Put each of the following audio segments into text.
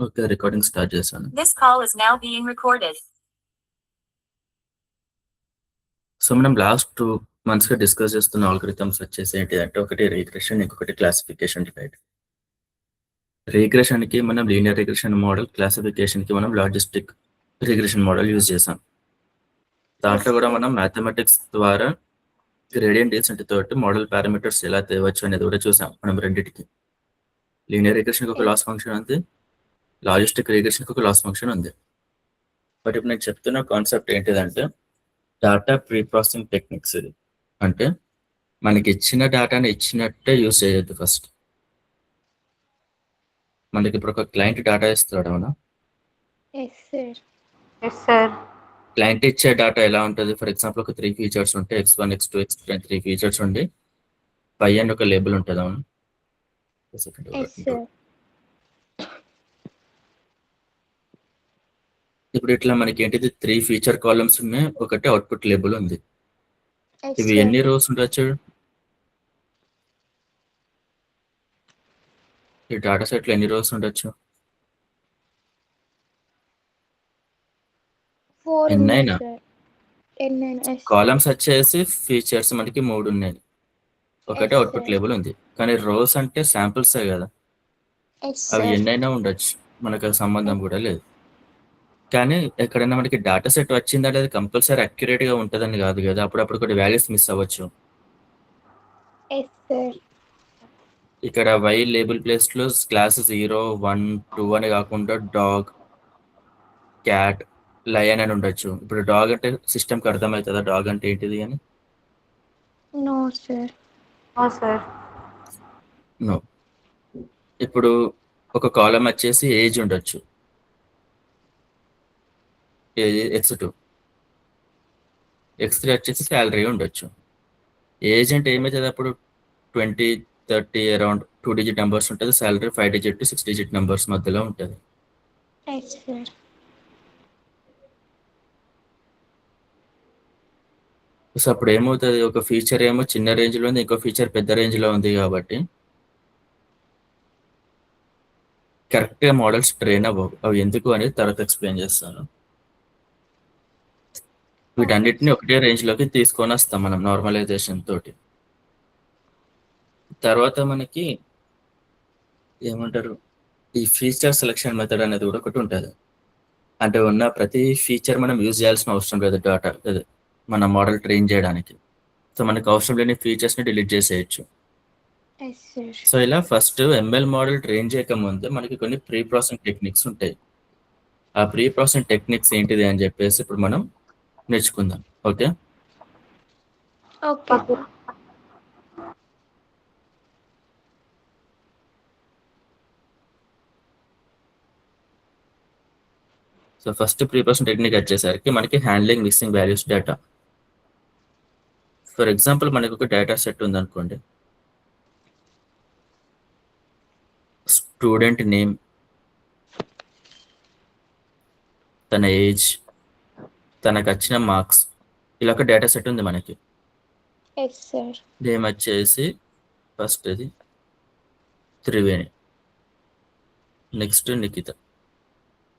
Okay. Recording start చేశాను. This call is now being recorded. So మనం last 2 మంత్స్‌గా discuss చేస్తున్న algorithms వచ్చేసి ఏంటిదంటే ఒకటి రిగ్రెషన్, ఇంకొకటి క్లాసిఫికేషన్ డివైడ్. రిగ్రెషన్‌కి మనం లీనియర్ రిగ్రెషన్ మోడల్, క్లాసిఫికేషన్‌కి మనం లాజిస్టిక్ రిగ్రెషన్ మోడల్ యూజ్ చేసాం. దాంట్లో కూడా మనం మ్యాథమెటిక్స్ ద్వారా గ్రేడియంట్ డెన్సిటీ తోటి మోడల్ పారామీటర్స్ ఎలా తేవచ్చు అనేది కూడా చూసాం మనం రెండిటికి. లీనియర్ రిగ్రెషన్‌కి ఒక లాస్ ఫంక్షన్ ఉంది. లాజిస్టిక్ రిగ్రెషన్‌కి ఒక లాస్ ఫంక్షన్ ఉంది. బట్ ఇప్పుడు నేను చెప్తున్న కాన్సెప్ట్ ఏంటిదంటే డాటా ప్రీ ప్రాసెసింగ్ టెక్నిక్స్ ఇది. అంటే మనకి ఇచ్చిన డేటాని ఇచ్చినట్టే యూజ్ చేయొద్దు ఫస్ట్. మనకి ఇప్పుడు ఒక క్లయింట్ డేటా ఇస్తాడు అవునా? Yes sir. Yes, sir. Client ఇచ్చే డేటా ఎలా ఉంటుంది? ఫర్ ఎగ్జాంపుల్ ఒక 3 ఫీచర్స్ ఉంటే x1, x2, x3 అని 3 ఫీచర్స్ ఉండి పై అని ఒక లేబుల్ ఉంటుంది అవును. Yes sir. ఇప్పుడు ఇట్లా మనకి ఏంటిది 3 ఫీచర్ కాలమ్స్ ఉన్నాయి, ఒకటి అవుట్పుట్ లేబుల్ ఉంది. ఎస్ ఇవి సార్. ఎన్ని రోస్ ఉండొచ్చు? ఈ డేటా సెట్లో ఎన్ని రోస్ ఉండొచ్చు? 4 ఎన్నైనా సార్. ఎన్నైనా. ఎస్. కాలమ్స్ వచ్చేసి ఫీచర్స్ మనకి 3 ఉన్నాయి, ఒకటి Yes, అవుట్పుట్ sir. లేబుల్ ఉంది. కానీ రోస్ అంటే శాంపిల్సే కదా, ఎస్ అవి సార్. ఎన్నైనా ఉండొచ్చు, మనకు సంబంధం కూడా లేదు. కానీ ఎక్కడైనా మనకి డేటా సెట్ వచ్చిందంటే అది కంపల్సరీ అక్యురేట్ గా ఉంటుందని కాదు కదా, అప్పుడప్పుడు కొన్ని వాల్యూస్ మిస్ అవ్వచ్చు. Yes sir. ఇక్కడ వై లేబుల్ ప్లేస్ లో క్లాస్ 0, 1, 2 అని కాకుండా డాగ్, క్యాట్, లయన్ అని ఉండొచ్చు. ఇప్పుడు డాగ్ అంటే సిస్టమ్కి అర్థమవుతుందా డాగ్ అంటే ఏంటిది అని? No sir. No, sir. No. ఇప్పుడు ఒక కాలం వచ్చేసి ఏజ్ ఉండొచ్చు, x2, x3 వచ్చేసి శాలరీ ఉండొచ్చు. ఏజ్ అంటే ఏమవుతుంది అప్పుడు 20, 30 అరౌండ్ 2 డిజిట్ నెంబర్స్ ఉంటుంది, salary 5 digit to 6 digit numbers మధ్యలో ఉంటుంది. Yes sir. సో అప్పుడు ఏమవుతుంది, ఒక ఫీచర్ ఏమో చిన్న రేంజ్లో ఉంది, ఇంకో ఫీచర్ పెద్ద రేంజ్లో ఉంది. కాబట్టి కరెక్ట్గా మోడల్స్ ట్రైన్ అవ్వవు. అవి ఎందుకు అనేది తర్వాత ఎక్స్ప్లెయిన్ చేస్తాను. వీటన్నిటిని ఒకటే రేంజ్లోకి తీసుకొని వస్తాం మనం నార్మలైజేషన్ తోటి. తర్వాత మనకి ఏమంటారు, ఈ ఫీచర్ సెలెక్షన్ మెథడ్ అనేది కూడా ఒకటి ఉంటుంది. అంటే ఉన్న ప్రతి ఫీచర్ మనం యూజ్ చేయాల్సిన అవసరం లేదు డేటా మన మోడల్ ట్రైన్ చేయడానికి. సో మనకు అవసరం లేని ఫీచర్స్ని డిలీట్ చేసేయచ్చు. Yes sir. సో ఇలా ఫస్ట్ ఎంఎల్ మోడల్ ట్రైన్ చేయకముందు మనకి కొన్ని ప్రీ ప్రాసెసింగ్ టెక్నిక్స్ ఉంటాయి. ఆ ప్రీ ప్రాసెసింగ్ టెక్నిక్స్ ఏంటిది అని చెప్పేసి ఇప్పుడు మనం నేర్చుకుందాం. Okay. Okay. So first pre processing technique వచ్చేసరికి మనకి handling missing values data. For example మనకు ఒక డేటా సెట్ ఉందనుకోండి, స్టూడెంట్ నేమ్, తన ఏజ్, తనకు వచ్చిన మార్క్స్, ఇలా ఒక డేటా సెట్ ఉంది మనకి. Yes sir. నేమ్ వచ్చేసి ఫస్ట్ ఇది త్రివేణి, నెక్స్ట్ నిఖిత,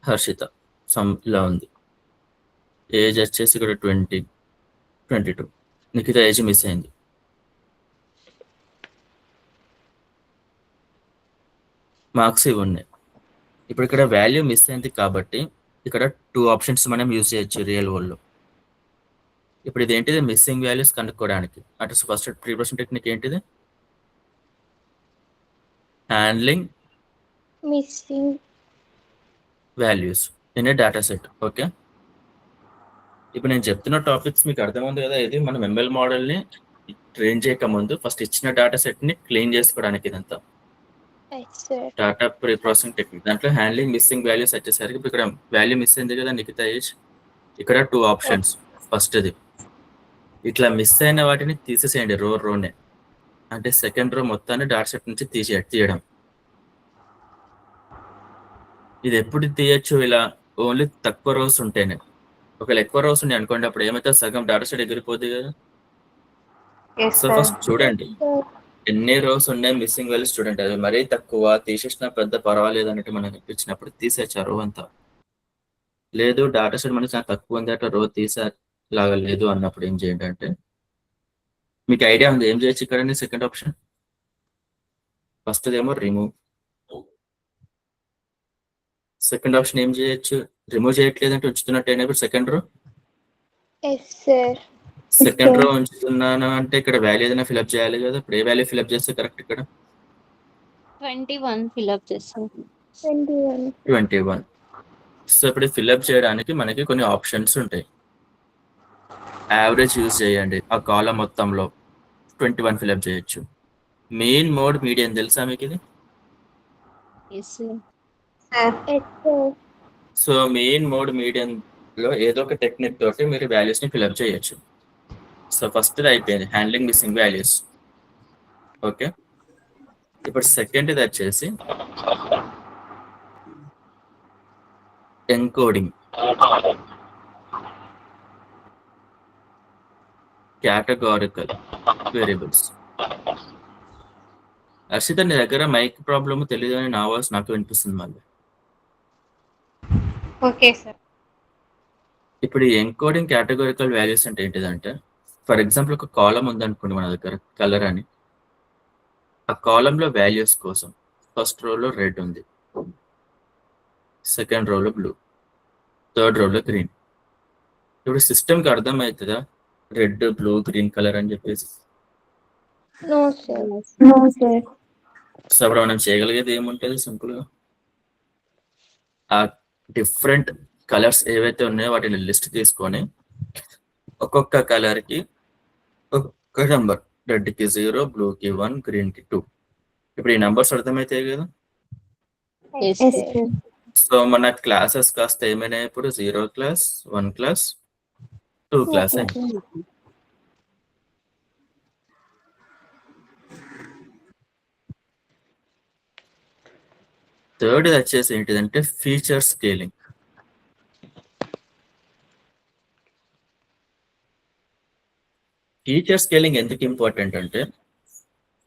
హర్షిత, ఇలా ఉంది. ఏజ్ వచ్చేసి ఇక్కడ 20, 22. నిఖిత ఏజ్ మిస్ అయింది. మార్క్స్ ఇవి ఉన్నాయి. ఇప్పుడు ఇక్కడ వాల్యూ మిస్ అయింది కాబట్టి ఇక్కడ 2 ఆప్షన్స్ మనం యూజ్ చేయొచ్చు రియల్ వరల్డ్లో. ఇప్పుడు ఇది ఏంటిది, మిస్సింగ్ వాల్యూస్ కనుక్కోవడానికి. అంటే ఫస్ట్ ప్రీ ప్రాసెసింగ్ టెక్నిక్ ఏంటిది, handling missing values in a data set. Okay. ఇప్పుడు నేను చెప్తున్న టాపిక్స్ మీకు అర్థమైంది కదా. ఇది మనం ఎంఎల్ మోడల్ని ట్రైన్ చేయకముందు ఫస్ట్ ఇచ్చిన డేటా సెట్ని క్లీన్ చేసుకోవడానికి ఇదంతా yes sir. Data pre processing technique. దాంట్లో హ్యాండ్లింగ్ మిస్సింగ్ వాల్యూస్ వచ్చేసరికి ఇప్పుడు ఇక్కడ వాల్యూ మిస్ అయింది కదా నిఖిత ఏజ్, ఇక్కడ 2 ఆప్షన్స్. ఫస్ట్ది ఇట్లా మిస్ అయిన వాటిని తీసేసేయండి రోనే, అంటే సెకండ్ రో మొత్తాన్ని డేటా సెట్ నుంచి తీయడం. ఇది ఎప్పుడు తీయచ్చు, ఇలా ఓన్లీ తక్కువ రోస్ ఉంటేనే. ఒకవేళ ఎక్కువ రోస్ ఉన్నాయి అనుకోండి, అప్పుడు ఏమైతే సగం డేటా సెట్ ఎగిరిపోద్ది కదా. Yes, so sir. ఫస్ట్ చూడండి ఎన్ని రోస్ ఉన్నాయి మిస్సింగ్ వాల్యూస్ చూడండి, అది మరీ తక్కువ తీసేసిన పెద్ద పర్వాలేదు అన్నట్టు మనకి అనిపించినప్పుడు తీసేయచ్చు ఆ రో అంతా. లేదు డాటా సెట్ మనకి చాలా తక్కువ ఉంది అట్లా రో తీసే లాగా లేదు అన్నప్పుడు ఏం చేయండి అంటే, మీకు ఐడియా ఉంది ఏం చేయొచ్చు ఇక్కడ సెకండ్ ఆప్షన్. ఫస్ట్ ఏమో రిమూవ్. సెకండ్ ఆప్షన్ ఏం చేయొచ్చు, రిమూవ్ చేయట్లేదు అంటే ఉంచుతున్నట్టు అయినప్పుడు second row. Yes, sir. Second row ఉంచుతున్నాను అంటే ఇక్కడ వాల్యూ ఏదైనా ఫిల్అప్ చేయాలి కదా. ఇప్పుడు ఏ వాల్యూ ఫిల్అప్ చేస్తే కరెక్ట్ ఇక్కడ 21 ఫిల్అప్ చేస్తాను. 21. 21. సో ఇప్పుడు ఫిల్అప్ చేయడానికి మనకి కొన్ని ఆప్షన్స్ ఉంటాయి. యావరేజ్ యూజ్ చేయండి, ఆ కాలం మొత్తంలో 21 ఫిల్అప్ చేయొచ్చు. మెయిన్ మోడ్ మీడియం తెలుసా మీకు ఇది? Yes, sir. sir, Yes, sir. So main mode medium లో ఏదో ఒక టెక్నిక్ తోటి మీరు వాల్యూస్ ని ఫిల్అప్ చేయొచ్చు. సో ఫస్ట్ అయిపోయింది హ్యాండ్లింగ్ మిస్సింగ్ వాల్యూస్. ఓకే, ఇప్పుడు సెకండ్ ఇది వచ్చేసి ఎన్కోడింగ్. Categorical variables. హర్షిత నీ దగ్గర మైక్ ప్రాబ్లమ్ తెలియదు అని నా వాయిస్ నాకు వినిపిస్తుంది మళ్ళీ. okay, sir, ఇప్పుడు ఈ ఎన్కోడింగ్ కేటగారికల్ వాల్యూస్ అంటే ఏంటిదంటే, ఫర్ ఎగ్జాంపుల్ ఒక కాలం ఉందనుకోండి మన దగ్గర కలర్ అని. ఆ కాలంలో వాల్యూస్ కోసం ఫస్ట్ రోలో రెడ్ ఉంది, సెకండ్ రోలో బ్లూ, థర్డ్ రోలో గ్రీన్. ఇప్పుడు సిస్టమ్కి అర్థమవుతుందా రెడ్ బ్లూ గ్రీన్ కలర్ అని చెప్పేసి? No, sir. no, sir, so అప్పుడు మనం చేయగలిగేది ఏముంటుంది సింపుల్గా, ఆ డిఫరెంట్ కలర్స్ ఏవైతే ఉన్నాయో వాటిని లిస్ట్ తీసుకొని ఒక్కొక్క కలర్కి ఒక్కొక్క నెంబర్, రెడ్కి 0, బ్లూకి 1, గ్రీన్కి 2. ఇప్పుడు ఈ నెంబర్స్ అర్థమవుతాయి కదా. Yes, Yes, sir. sir. So మన క్లాసెస్ కాస్త ఏమైనా ఇప్పుడు 0 క్లాస్, 1 క్లాస్, 2 క్లాస్ అయింది. థర్డ్ వచ్చేసి ఏంటిదంటే ఫీచర్ స్కేలింగ్. ఫీచర్ స్కేలింగ్ ఎందుకు ఇంపార్టెంట్ అంటే,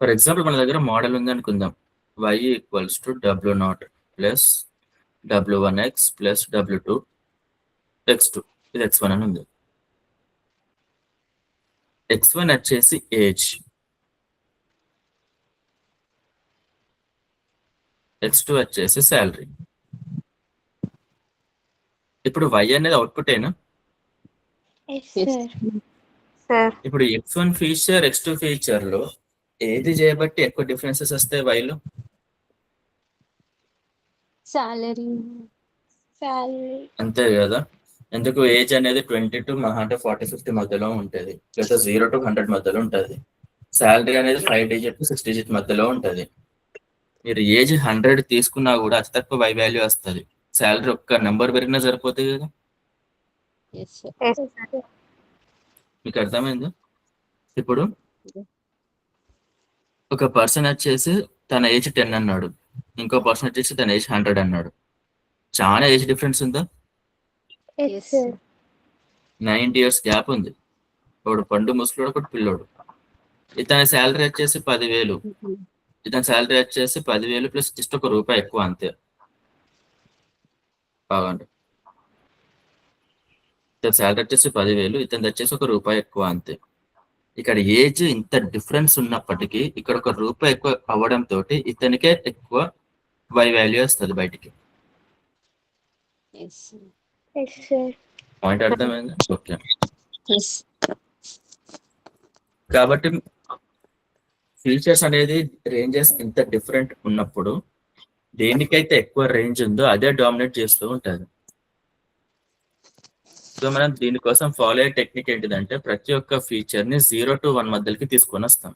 ఫర్ ఎగ్జాంపుల్ మన దగ్గర మోడల్ ఉంది అనుకుందాం, y equals to W0 plus W1x plus W2 x2, ఇది x1 అని ఉంది. x1 వచ్చేసి ఏజ్, x2 వచ్చేసి శాలరీ. ఇప్పుడు y అనేది అవుట్పుట్ ఏనా. Yes, Yes. sir. sir, ఇప్పుడు x1 ఫీచర్ x2 ఫీచర్ లో ఏది చేయబట్టి ఎక్కువ డిఫరెన్సెస్ వస్తాయి y లో? Salary. Salary. అంతే కదా. ఎందుకు ఏజ్ అనేది 22 మహా అంటే 40-50 మధ్యలో ఉంటుంది, లేదా 0 to 100 మధ్యలో ఉంటుంది. శాలరీ అనేది 5 digit to 6 digit మధ్యలో ఉంటుంది. మీరు ఏజ్ 100 తీసుకున్నా కూడా అతి తక్కువ y వాల్యూ వస్తుంది. శాలరీ ఒక్క నెంబర్ పెరిగినా సరిపోతుంది కదా. Yes, sir. yes, Yes, sir, sir. మీకు అర్థమైంది? ఇప్పుడు ఒక పర్సన్ వచ్చేసి తన ఏజ్ 10 అన్నాడు, ఇంకో పర్సన్ వచ్చేసి తన ఏజ్ 100 అన్నాడు. చాలా ఏజ్ డిఫరెన్స్ ఉందా? Yes, Yes, sir. 90 years gap ఉంది. ఒకడు పండు ముసలోడు, ఒకటి పిల్లోడు. ఇతని శాలరీ వచ్చేసి 10,000, ఇతని శాలరీ వచ్చేసి 10,000 ప్లస్ జస్ట్ ₹1 ఎక్కువ అంతే. బాగుంది. ఇతని శాలరీ వచ్చేసి 10,000, ఇతని వచ్చేసి ₹1 ఎక్కువ అంతే. ఇక్కడ ఏజ్ ఇంత డిఫరెన్స్ ఉన్నప్పటికీ ఇక్కడ ₹1 ఎక్కువ అవ్వడం తోటి ఇతనికే ఎక్కువ y వాల్యూ వస్తుంది బయటికి. Yes, sir. Yes, sir. Point అర్థమైంది? ఓకే. Yes. కాబట్టి ఫీచర్స్ అనేది రేంజెస్ ఇంత డిఫరెంట్ ఉన్నప్పుడు దేనికైతే ఎక్కువ రేంజ్ ఉందో అదే డామినేట్ చేస్తూ ఉంటుంది. సో మనం దీనికోసం ఫాలో అయ్యే టెక్నిక్ ఏంటిదంటే, ప్రతి ఒక్క ఫీచర్ ని 0 to 1 మధ్యలోకి తీసుకొని వస్తాం.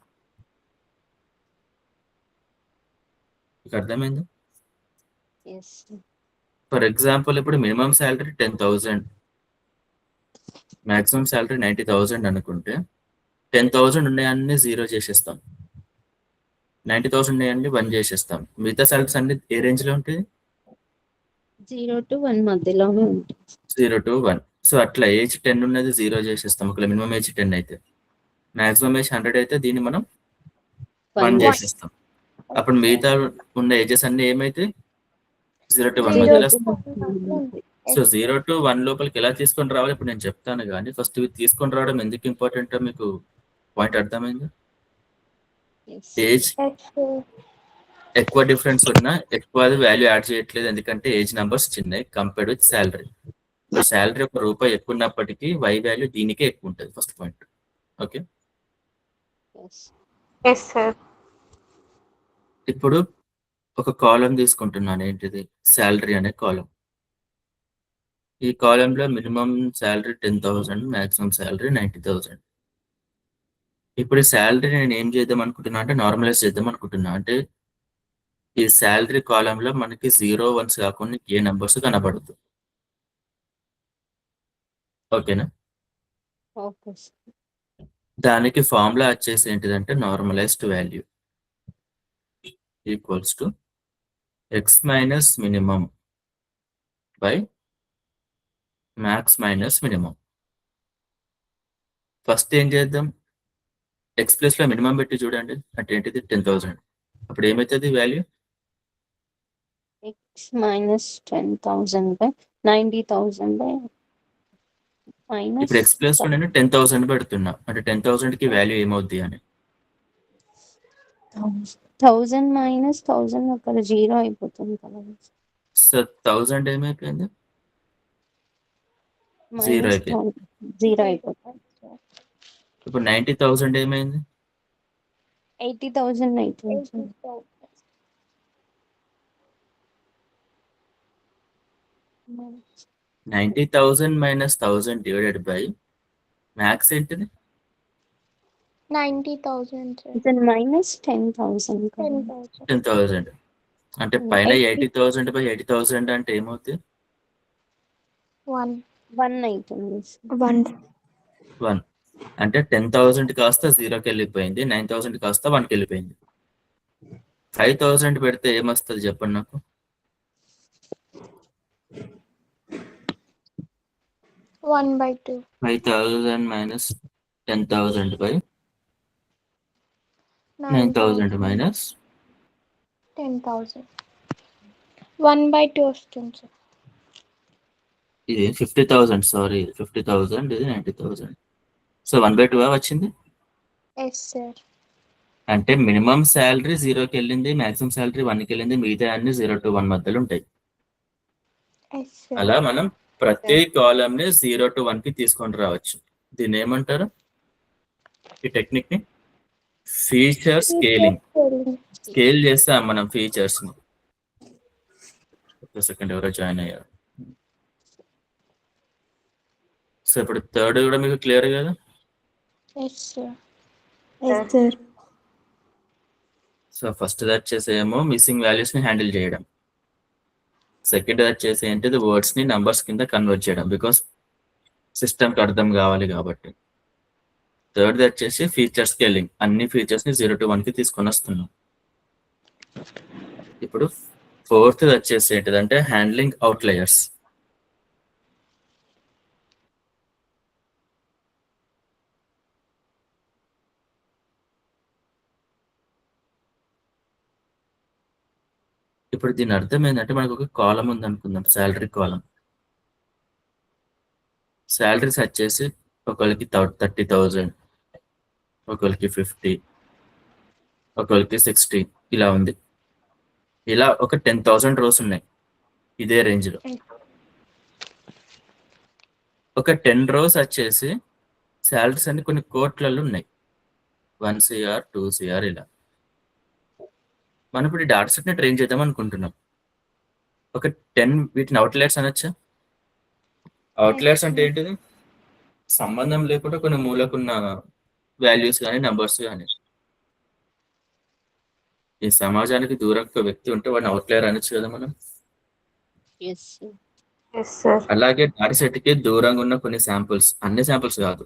మీకు అర్థమైంది? Yes, sir. ఫర్ ఎగ్జాంపుల్ ఇప్పుడు మినిమం శాలరీ 10,000, మాక్సిమం శాలరీ 90,000 అనుకుంటే 10,000 ఉన్నాయన్నీ 0 చేసేస్తాం, 90,000 ఉన్నాయన్నీ 1 చేసేస్తాం. మిగతా శాలరీస్ అన్ని ఏ రేంజ్ లో ఉంటాయి? 0 to 1 మధ్యలోనే ఉంటుంది. 0 to 1. సో అట్లా ఏజ్ 10 ఉన్నది 0 చేసేస్తాం ఒకవేళ మినిమం ఏజ్ 10 అయితే. మాక్సిమం ఏజ్ 100 అయితే దీన్ని మనం 1 1 చేసేస్తాం. అప్పుడు మిగతా ఉన్న ఏజెస్ అన్ని ఏమైతే 0 to 1 Zero మధ్యలో to వస్తాయి. సో 0 to 1 లోపలికి ఎలా తీసుకొని రావాలి ఇప్పుడు నేను చెప్తాను కానీ ఫస్ట్ ఇవి తీసుకొని రావడం ఎందుకు ఇంపార్టెంట్ మీకు పాయింట్ అర్థమైంది. yes age Yes, sir. ఎక్కువ డిఫరెన్స్ ఉన్నా ఎక్కువ వాల్యూ యాడ్ చేయట్లేదు ఎందుకంటే ఏజ్ నెంబర్స్ చిన్నవి కంపేర్డ్ విత్ శాలరీ. ఇప్పుడు శాలరీ ₹1 ఎక్కువ ఉన్నప్పటికీ వై వాల్యూ దీనికే ఎక్కువ ఉంటుంది. First point. Okay, yes Yes, sir. ఇప్పుడు ఒక కాలం తీసుకుంటున్నాను. ఏంటిది? శాలరీ అనే కాలం. ఈ కాలంలో మినిమం శాలరీ 10,000, మాక్సిమం శాలరీ 90,000. ఇప్పుడు ఈ శాలరీ నేను ఏం చేద్దాం అనుకుంటున్నా అంటే నార్మలైజ్ చేద్దాం అనుకుంటున్నా. అంటే ఈ శాలరీ కాలంలో మనకి 0, 1s కాకుండా ఏ నెంబర్స్ కనబడదు. ఓకేనా? okay sir. దానికి ఫార్ములా వచ్చేసి ఏంటిదంటే normalised value equals to X minus minimum by max minus minimum. First ఏం చేద్దాం? ఎక్స్ ప్లస్ లో మినిమం పెట్టి చూడండి. అంటే ఏంటిది? 10,000. అప్పుడు ఏమవుతుంది value? X minus 10,000 by 90,000 by minus ఇప్పుడు ఎక్స్ ప్లస్ లో నేను 10,000 పెడుతున్నా. అంటే 10,000 కి వాల్యూ ఏమవుద్ది అని. 1,000 minus 1,000 అక్కడ 0 అయిపోతుంది కదా. సో 1000 ఏమైపోయింది? 0 Minus అయిపోయింది. 0 అయిపోతుంది. ఇప్పుడు 90,000 ఏమైంది? 80,000 అయిపోతుంది. 90,000 మైనస్ 1,000 డివైడెడ్ బై మ్యాక్స్ ఏంటిది? 90,000, sir. Then minus 10,000 కదా. 10,000. 10,000. అంటే పైన 80,000 బై 80,000 అంటే ఏమవుతుంది? 1. 1 అవుతుంది. 1. 1. అంటే 10,000 కాస్త 0కి వెళ్ళిపోయింది. 9,000 కాస్త 1కి వెళ్ళిపోయింది. 5,000 పెడితే ఏమొస్తుంది చెప్పండి నాకు. 1/2. 5,000 మైనస్ 10,000 బై 9,000 మైనస్ 10,000. 1/2 వస్తుంది, sir. ఇది 50,000. సారీ, 50,000. ఇది 90,000. సో 1/2 వచ్చింది. Yes, sir. అంటే మినిమం శాలరీ 0కి వెళ్ళింది, మాక్సిమం శాలరీ 1కి వెళ్ళింది, మిగతా అన్ని 0 to 1 మధ్యలో ఉంటాయి. Yes, sir. అలా మనం ప్రతి కాలం ని 0 to 1కి తీసుకొని రావచ్చు. దీన్ని ఏమంటారు? ఈ టెక్నిక్ ని ఫీచర్ స్కేలింగ్. స్కేల్ చేస్తాం మనం ఫీచర్స్ ని. సెకండ్ ఎవరో జాయిన్ అయ్యారు. సో ఇప్పుడు థర్డ్ కూడా మీకు క్లియర్ కదా? Yes, sir. Yes, sir. So first వచ్చేసి ఏమో మిస్సింగ్ వాల్యూస్ ని హ్యాండిల్ చేయడం. సెకండ్ వచ్చేసి ఏంటిది? వర్డ్స్ ని నంబర్స్ కింద కన్వర్ట్ చేయడం, బికాస్ సిస్టమ్కి అర్థం కావాలి కాబట్టి. థర్డ్ వచ్చేసి ఫీచర్ స్కేలింగ్. అన్ని ఫీచర్స్ ని 0 to 1కి తీసుకొని వస్తున్నాం. ఇప్పుడు ఫోర్త్ వచ్చేసి ఏంటిదంటే హ్యాండ్లింగ్ అవుట్లయర్స్. ఇప్పుడు దీని అర్థం ఏంటంటే మనకు ఒక కాలం ఉంది అనుకుందాం, శాలరీ కాలం. శాలరీస్ వచ్చేసి ఒకరికి 30,000, ఒకరికి 50, ఒకరికి 60 ఇలా ఉంది. ఇలా ఒక 10,000 రోస్ ఉన్నాయి ఇదే రేంజ్ లో. ఒక 10 రోస్ వచ్చేసి శాలరీస్ అన్ని కొన్ని కోట్లలో ఉన్నాయి. 1 CR, 2 CR ఇలా. మనం ఇప్పుడు డాటా సెట్ ని ట్రైన్ చేద్దాం అనుకుంటున్నాం. ఒక 10 వీటిని అవుట్లెట్స్ అనొచ్చా? అవుట్లెట్స్ అంటే ఏంటిది? సంబంధం లేకుండా కొన్ని మూలకున్న వాల్యూస్ కానీ నంబర్స్ కానీ. ఈ సమాజానికి దూరం ఒక వ్యక్తి ఉంటే వాడిని అవుట్లయర్ అనొచ్చు కదా మనం. Yes, sir. Yes, sir. అలాగే డాటా సెట్ కి దూరంగా ఉన్న కొన్ని శాంపుల్స్, అన్ని శాంపుల్స్ కాదు.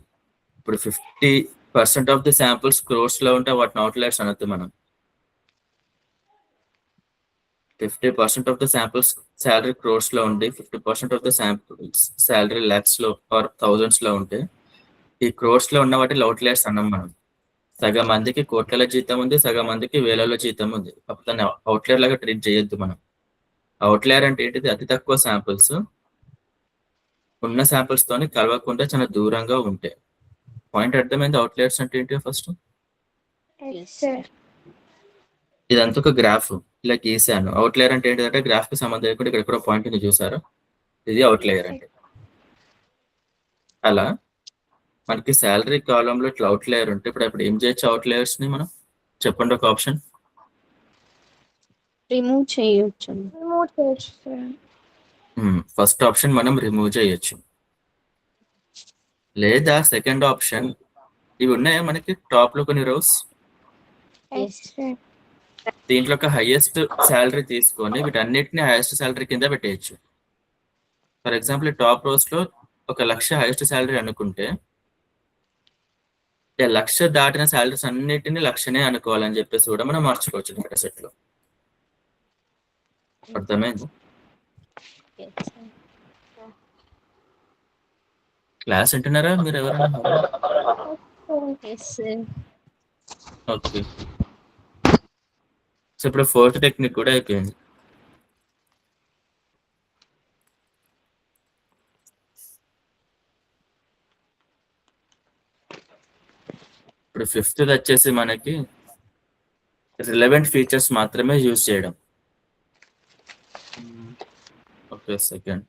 ఇప్పుడు 50% ఆఫ్ ది శాంపుల్స్ క్రోర్స్ లో ఉంటే వాటిని అవుట్లయర్స్ అనొద్దు మనం. 50% of the samples salary crores లో ఉండి 50% of the samples salary lakhs లో ఆర్ థౌజండ్స్ లో ఉంటే ఈ క్రోర్స్ లో ఉన్న వాటి అవుట్లయర్స్ అన్నాం మనం. సగం మందికి కోట్ల జీతం ఉంది, సగం మందికి వేలలో జీతం ఉంది. అప్పుడు దాన్ని అవుట్లైర్ లాగా ట్రీట్ చేయొద్దు మనం. అవుట్లైర్ అంటే ఏంటిది? అతి తక్కువ శాంపిల్స్ ఉన్న శాంపిల్స్ తోని కలవకుండా చాలా దూరంగా ఉంటాయి. పాయింట్ అర్థమైంది? అవుట్లైర్స్ అంటే ఏంటి ఫస్ట్? Yes sir. ఇదంతా ఒక గ్రాఫ్ ఇలా గీసాను. అవుట్లైర్ అంటే ఏంటంటే గ్రాఫ్ కి సంబంధం లేకుండా ఇక్కడ ఎక్కడో పాయింట్ ని చూసారా, ఇది అవుట్లైర్ అంటే. అలా మనకి శాలరీ కాలంలో ఇట్లా అవుట్లైర్ ఉంటే ఇప్పుడు ఏం చేయొచ్చు? అవుట్లైర్స్ ని మనం చెప్పండి ఒక ఆప్షన్. రిమూవ్ చేయొచ్చు. రిమూవ్ చేయొచ్చు సార్. ఫస్ట్ ఆప్షన్ మనం రిమూవ్ చేయొచ్చు. లేదా సెకండ్ ఆప్షన్, ఇవి ఉన్నాయా మనకి టాప్ లో కొన్ని రోస్, ఎస్ సార్. దీంట్లో ఒక హైయెస్ట్ శాలరీ తీసుకొని వీటన్నిటిని హైయెస్ట్ శాలరీ కింద పెట్టేయచ్చు. ఫర్ ఎగ్జాంపుల్ టాప్ రోస్ లో 1,00,000 హైయెస్ట్ శాలరీ అనుకుంటే, 1,00,000 దాటిన శాలరీస్ అన్నిటిని 1,00,000నే అనుకోవాలని చెప్పేసి కూడా మనం మార్చుకోవచ్చు డేటా సెట్ లో. అర్థమైంది? క్లాస్ వింటున్నారా మీరు ఎవరైనా? Yes sir. ఓకే. సో ఇప్పుడు 4th టెక్నిక్ కూడా అయిపోయింది. ఇప్పుడు 5th వచ్చేసి మనకి రిలవెంట్ ఫీచర్స్ మాత్రమే యూజ్ చేయడం. Okay second.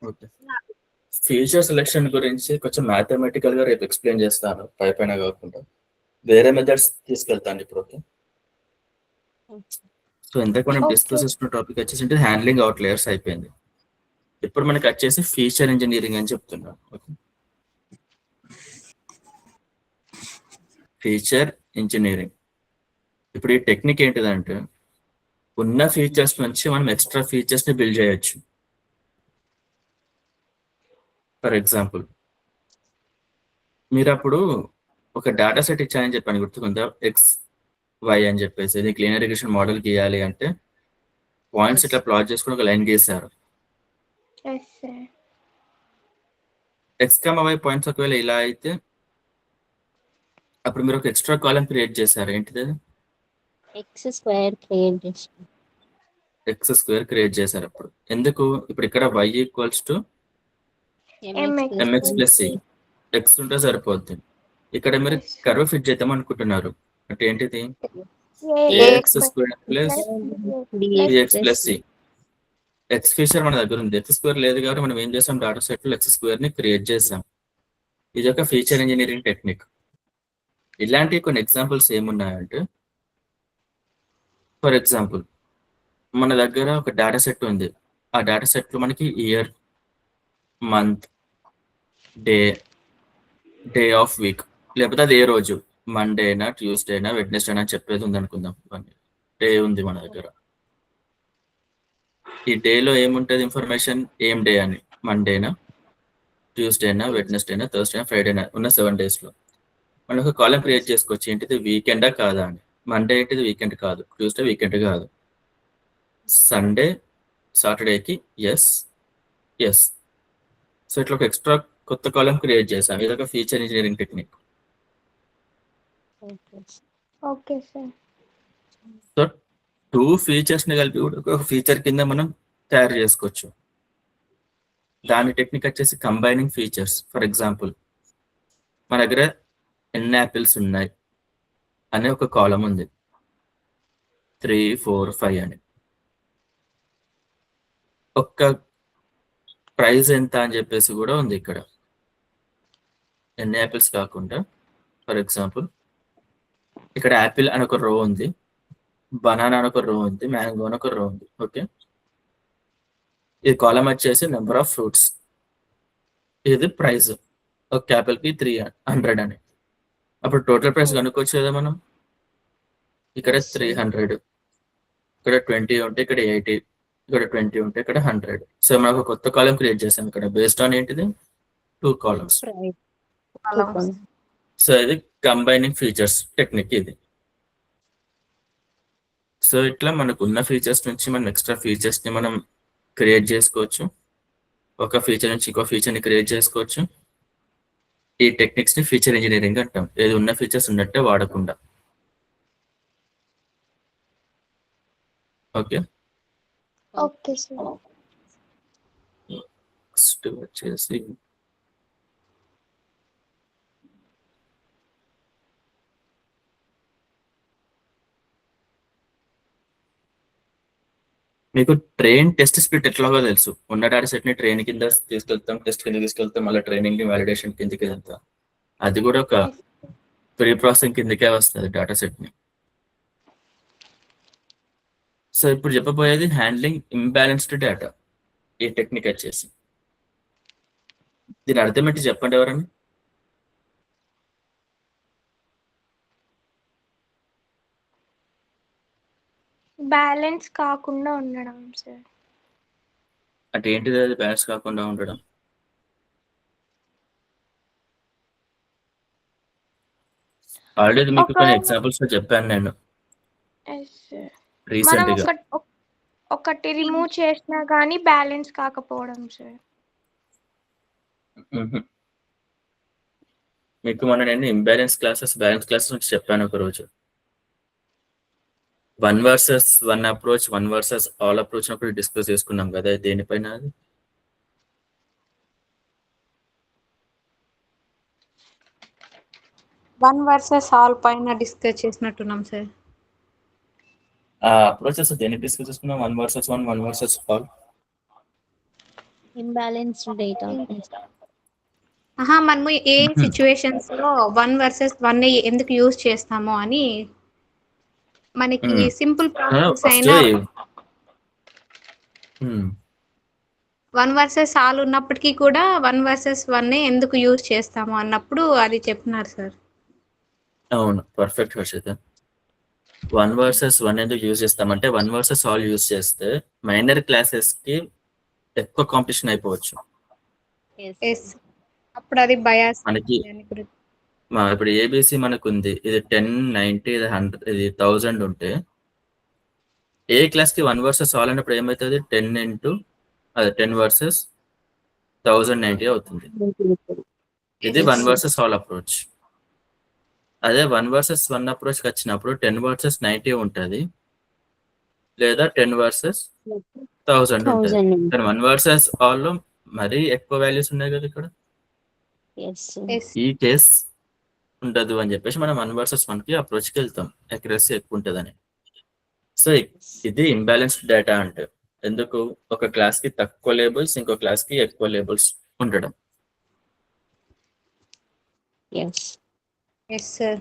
Okay. Feature selection గురించి కొంచెం మ్యాథమెటికల్ గా రేపు ఎక్స్ప్లెయిన్ చేస్తాను, పైన కాకుండా వేరే మెథడ్స్ తీసుకెళ్తాను ఇప్పుడు. ఓకే. సో ఇంతకు మనం Okay. డిస్కస్ చేస్తున్న టాపిక్ వచ్చేసి హ్యాండ్లింగ్ అవుట్లయర్స్ అయిపోయింది. ఇప్పుడు మనకి వచ్చేసి ఫీచర్ ఇంజనీరింగ్ అని చెప్తున్నాం. ఓకే. Feature engineering. ఇప్పుడు ఈ టెక్నిక్ ఏంటిదంటే ఉన్న ఫీచర్స్ నుంచి మనం ఎక్స్ట్రా ఫీచర్స్ ని బిల్డ్ చేయొచ్చు. ఫర్ ఎగ్జాంపుల్ మీరు అప్పుడు ఒక డేటా సెట్ ఇచ్చాయని చెప్పాను, గుర్తుకుందా? ఎక్స్ వై అని చెప్పేసి దీనికి లీనియర్ రిగ్రెషన్ మోడల్ గీయాలి అంటే పాయింట్స్ ఇట్లా ప్లాట్ చేసుకుని ఒక లైన్ గీసారు. Yes sir. X comma y points ఒకవేళ ఇలా అయితే అప్పుడు మీరు ఒక ఎక్స్ట్రా కాలం క్రియేట్ చేశారు. ఏంటిది? ఎక్స్ స్క్వేర్ క్రియేట్ చేస్తాం. ఎక్స్ స్క్వేర్ క్రియేట్ చేశారు అప్పుడు. ఎందుకు? ఇప్పుడు ఇక్కడ y equals to mx plus c. X ఉంటే సరిపోద్ది. ఇక్కడ మీరు Yes. కర్వ్ ఫిట్ చేద్దాం అనుకుంటున్నారు. అంటే ఏంటిది? Ax x square plus dx bx plus c. X feature మన దగ్గర ఉంది. ఎక్స్ స్క్వేర్ లేదు కాబట్టి మనం ఏం చేసాం, డాటా సెట్ లో ఎక్స్ స్క్వేర్ ని క్రియేట్ చేసాం. ఇది ఒక ఫీచర్ ఇంజనీరింగ్ టెక్నిక్. ఇలాంటి కొన్ని ఎగ్జాంపుల్స్ ఏమున్నాయంటే, ఫర్ ఎగ్జాంపుల్ మన దగ్గర ఒక డేటా సెట్ ఉంది. ఆ డేటా సెట్ లో మనకి year, month, day of week, లేకపోతే అది ఏ రోజు, మండే అయినా ట్యూస్డే అయినా వెడ్నెస్డే అయినా చెప్పేది ఉంది అనుకుందాం. డే ఉంది మన దగ్గర. ఈ డేలో ఏముంటుంది ఇన్ఫర్మేషన్, ఏం డే అని, మండేనా, ట్యూస్డే అయినా, వెడ్నెస్డే అయినా, థర్స్డే అయినా, ఫ్రైడే అయినా ఉన్న 7 days లో మనం ఒక కాలం క్రియేట్ చేసుకోవచ్చు. ఏంటిది? వీకెండా కాదా అని. మండే ఏంటిది? వీకెండ్ కాదు. ట్యూస్డే వీకెండ్ కాదు. సండే, సాటర్డేకి ఎస్. సో ఇట్లా ఒక ఎక్స్ట్రా కొత్త కాలం క్రియేట్ చేసాం. ఇది ఒక feature engineering technique. Okay, sir. So 2 features ని కలిపి కూడా ఒక ఫీచర్ కింద మనం తయారు చేసుకోవచ్చు. దాని టెక్నిక్ వచ్చేసి కంబైనింగ్ ఫీచర్స్. ఫర్ ఎగ్జాంపుల్ మన దగ్గర ఎన్ని యాపిల్స్ ఉన్నాయి అనే ఒక కాలం ఉంది, 3, 4, 5 అని. ఒక్క ప్రైస్ ఎంత అని చెప్పేసి కూడా ఉంది ఇక్కడ. ఎన్ని యాపిల్స్ కాకుండా, ఫర్ ఎగ్జాంపుల్ ఇక్కడ యాపిల్ అని ఒక రో ఉంది, బనానా అని ఒక రో ఉంది, మ్యాంగో అని ఒక రో ఉంది. ఓకే, ఈ కాలం వచ్చేసి నెంబర్ ఆఫ్ ఫ్రూట్స్, ఇది ప్రైస్. ఒక యాపిల్ కి 300 అని. అప్పుడు టోటల్ ప్రైస్ కనుక్కోవచ్చు కదా మనం. ఇక్కడ 300, ఇక్కడ 20 ఉంటే ఇక్కడ 80, ఇక్కడ 20 ఉంటే ఇక్కడ 100. సో మనకు కొత్త కాలం క్రియేట్ చేసాం ఇక్కడ బేస్డ్ ఆన్ ఏంటిది? 2 columns. సో ఇది కంబైనింగ్ ఫీచర్స్ టెక్నిక్ ఇది. సో ఇట్లా మనకు ఉన్న ఫీచర్స్ నుంచి మనం ఎక్స్ట్రా ఫీచర్స్ ని మనం క్రియేట్ చేసుకోవచ్చు. ఒక ఫీచర్ నుంచి ఇంకో ఫీచర్ ని క్రియేట్ చేసుకోవచ్చు. ఈ టెక్నిక్స్ ని ఫీచర్ ఇంజనీరింగ్ అంటాం. ఏది ఉన్న ఫీచర్స్ ఉన్నట్టే వాడకుండా. Okay, Okay, sir. నెక్స్ట్ వచ్చేసి మీకు ట్రైన్ టెస్ట్ స్ప్లిట్ ఎట్లాగో తెలుసు. ఉన్న డేటా సెట్ ని ట్రైన్ కింద తీసుకెళ్తాం, టెస్ట్ కింద తీసుకెళ్తాం, మళ్ళీ ట్రైనింగ్ ని వాలిడేషన్ కిందకి వెళ్తాం. అది కూడా ఒక ప్రీ ప్రాసెసింగ్ కిందకే వస్తుంది డేటా సెట్ ని. సో ఇప్పుడు చెప్పబోయేది హ్యాండ్లింగ్ ఇంబ్యాలెన్స్డ్ డేటా. ఈ టెక్నిక్ వచ్చేసి దీని అర్థం ఏంటి చెప్పండి ఎవరని. బ్యాలెన్స్ కాకుండా ఉండడం, సార్. అంటే ఏంటిది అది బ్యాలెన్స్ కాకుండా ఉండడం? ఆల్రెడీ మీకు కొన్ని ఎగ్జాంపుల్స్ చెప్పాను నేను Yes, sir. మనం రీసెంట్ గా. ఒకటి రిమూవ్ చేసినా కానీ బ్యాలెన్స్ కాకపోవడం, సార్. మీకు మొన్న నేను ఇంబ్యాలెన్స్ క్లాసెస్, బ్యాలెన్స్ క్లాసెస్ నుంచి చెప్పాను ఒక రోజు. 1 versus 1 approach, 1 versus all approach అప్పుడు డిస్కస్ చేసుకున్నాం కదా. దేనిపైన అది? వన్ వర్సెస్ ఆల్ పైన డిస్కస్ చేసినట్టున్నాం సార్. ఆ అప్రోచెస్ దేనికి డిస్కస్ చేసుకున్నాం? 1 versus 1, 1 versus all. Imbalanced data. మనము ఏ సిచ్యువేషన్స్ లో 1 versus 1 ఎందుకు యూజ్ చేస్తామో అని మనకి సింపుల్ ప్రాసెస్ అయినా 1 versus ఆల్ ఉన్నప్పటికీ కూడా 1 versus 1 ఎందుకు యూజ్ చేస్తాము అన్నప్పుడు అది చెప్పినారు సార్. అవును, పర్ఫెక్ట్ హర్షిత. 1 versus 1 ఎందుకు యూజ్ చేస్తామంటే 1 versus ఆల్ యూజ్ చేస్తే మైనర్ క్లాసెస్ కి ఎక్కువ కాంపిటీషన్ అయిపోవచ్చు. అప్పుడు అది బయాస్ మనకి ఇప్పుడు ఏబిసి మనకు ఉంది, ఇది 10, 90, ఇది 100, ఇది 1000 ఉంటే ఏ క్లాస్ కి 1 versus ఆల్ అన్నప్పుడు ఏమవుతుంది? 10 versus 1090 అవుతుంది. ఇది 1 versus ఆల్ అప్రోచ్. అదే 1 versus 1 అప్రోచ్కి వచ్చినప్పుడు 10 versus 90 ఉంటుంది, లేదా 10 versus 1000 ఉంటుంది. 1000. కానీ 1 వర్సెస్ ఆల్‌లో మరీ ఎక్కువ వాల్యూస్ ఉన్నాయి కదా ఇక్కడ. ఎస్. ఎస్. ఈ కేస్ ఉండదు అని చెప్పేసి మనం 1 వర్సెస్ 1కి అప్రోచ్కి వెళ్తాం, అక్యురసీ ఎక్కువ ఉంటుందని. సో ఇది ఇంబ్యాలెన్స్డ్ డేటా అంటే ఎందుకు, ఒక క్లాస్ కి తక్కువ లేబుల్స్ ఇంకో క్లాస్ కి ఎక్కువ లేబుల్స్ ఉండడం. ఎస్. Yes sir.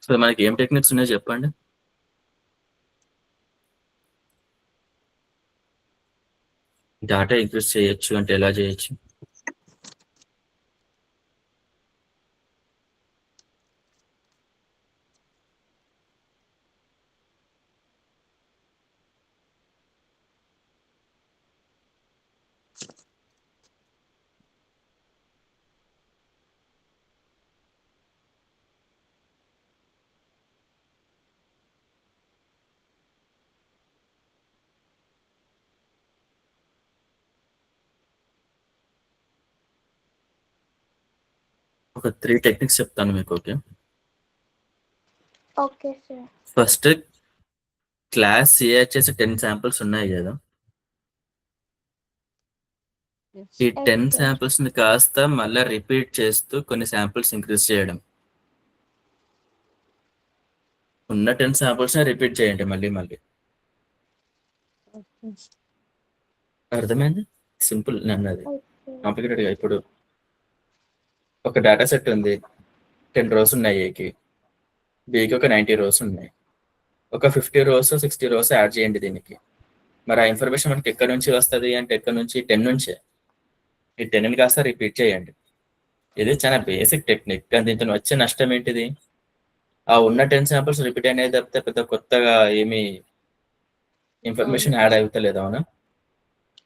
సో మనకి ఏం టెక్నిక్స్ ఉన్నాయో చెప్పండి. డేటా ఇంక్రీజ్ చేయొచ్చు అంటే ఎలా చేయొచ్చు? ఒక 3 టెక్నిక్స్ చెప్తాను మీకు. Okay, okay sir. First class CHS 10 samples ఉన్నాయి కదా, ఈ 10 Yes, sir. శాంపిల్స్ ని కాస్త మళ్ళీ రిపీట్ చేస్తూ కొన్ని శాంపిల్స్ ఇంక్రీజ్ చేయడం. ఉన్న 10 శాంపిల్స్ రిపీట్ చేయండి మళ్ళీ మళ్ళీ. అర్థమైంది? సింపుల్ అన్నది, Okay. కాంప్లికేటెడ్ గా. ఇప్పుడు ఒక డేటా సెట్ ఉంది, 10 రోస్ ఉన్నాయి ఏకి, బికి ఒక 90 రోస్ ఉన్నాయి. ఒక 50 రోస్ 60 రోస్ యాడ్ చేయండి దీనికి. మరి ఆ ఇన్ఫర్మేషన్ మనకి ఎక్కడి నుంచి వస్తుంది అంటే ఎక్కడి నుంచి, 10 నుంచే. ఈ 10ని కాస్త రిపీట్ చేయండి. ఇది చాలా బేసిక్ టెక్నిక్, కానీ దీంతో వచ్చే నష్టం ఏంటిది? ఆ ఉన్న 10 శాంపిల్స్ రిపీట్ అనేది తప్పితే పెద్ద కొత్తగా ఏమి ఇన్ఫర్మేషన్ యాడ్ అవుతలేదు, అవునా?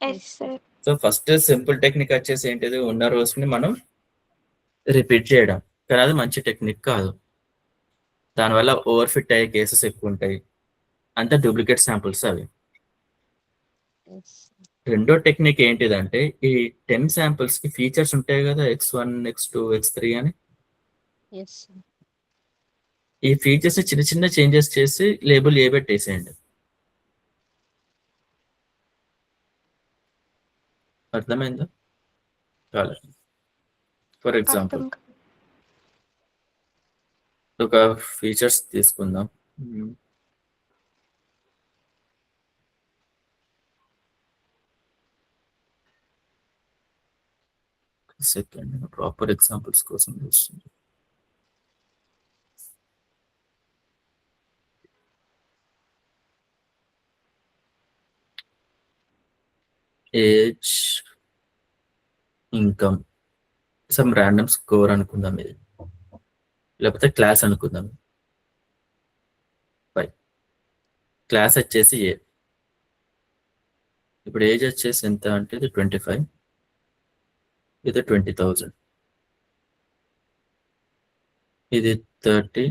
Yes, sir. So first simple technique వచ్చేసి ఏంటిది, ఉన్న రోస్ ని మనం రిపీట్ చేయడం. కానీ అది మంచి టెక్నిక్ కాదు, దానివల్ల ఓవర్ ఫిట్ అయ్యే కేసెస్ ఎక్కువ ఉంటాయి, అంతా డూప్లికేట్ శాంపుల్స్ అవి. రెండో టెక్నిక్ ఏంటిదంటే, ఈ 10 శాంపుల్స్ కి ఫీచర్స్ ఉంటాయి కదా, X1 X2 X3 అని. ఈ ఫీచర్స్ చిన్న చిన్న చేంజెస్ చేసి లేబుల్ ఏ పెట్టేసేయండి. అర్థమైందా? చాలా. ఫర్ ఎగ్జాంపుల్ అర్థం ఒక ఫీచర్స్ తీసుకుందాం. సెకండ్, ప్రాపర్ ఎగ్జాంపుల్స్ కోసం చూస్తుంది. Age, income, some random score అనుకుందాం, ఇది లేకపోతే క్లాస్ అనుకుందాం. క్లాస్ వచ్చేసి ఏ. ఇప్పుడు ఏజ్ వచ్చేసి ఎంత అంటే ఇది 25, ఇది 20,000, ఇది 30,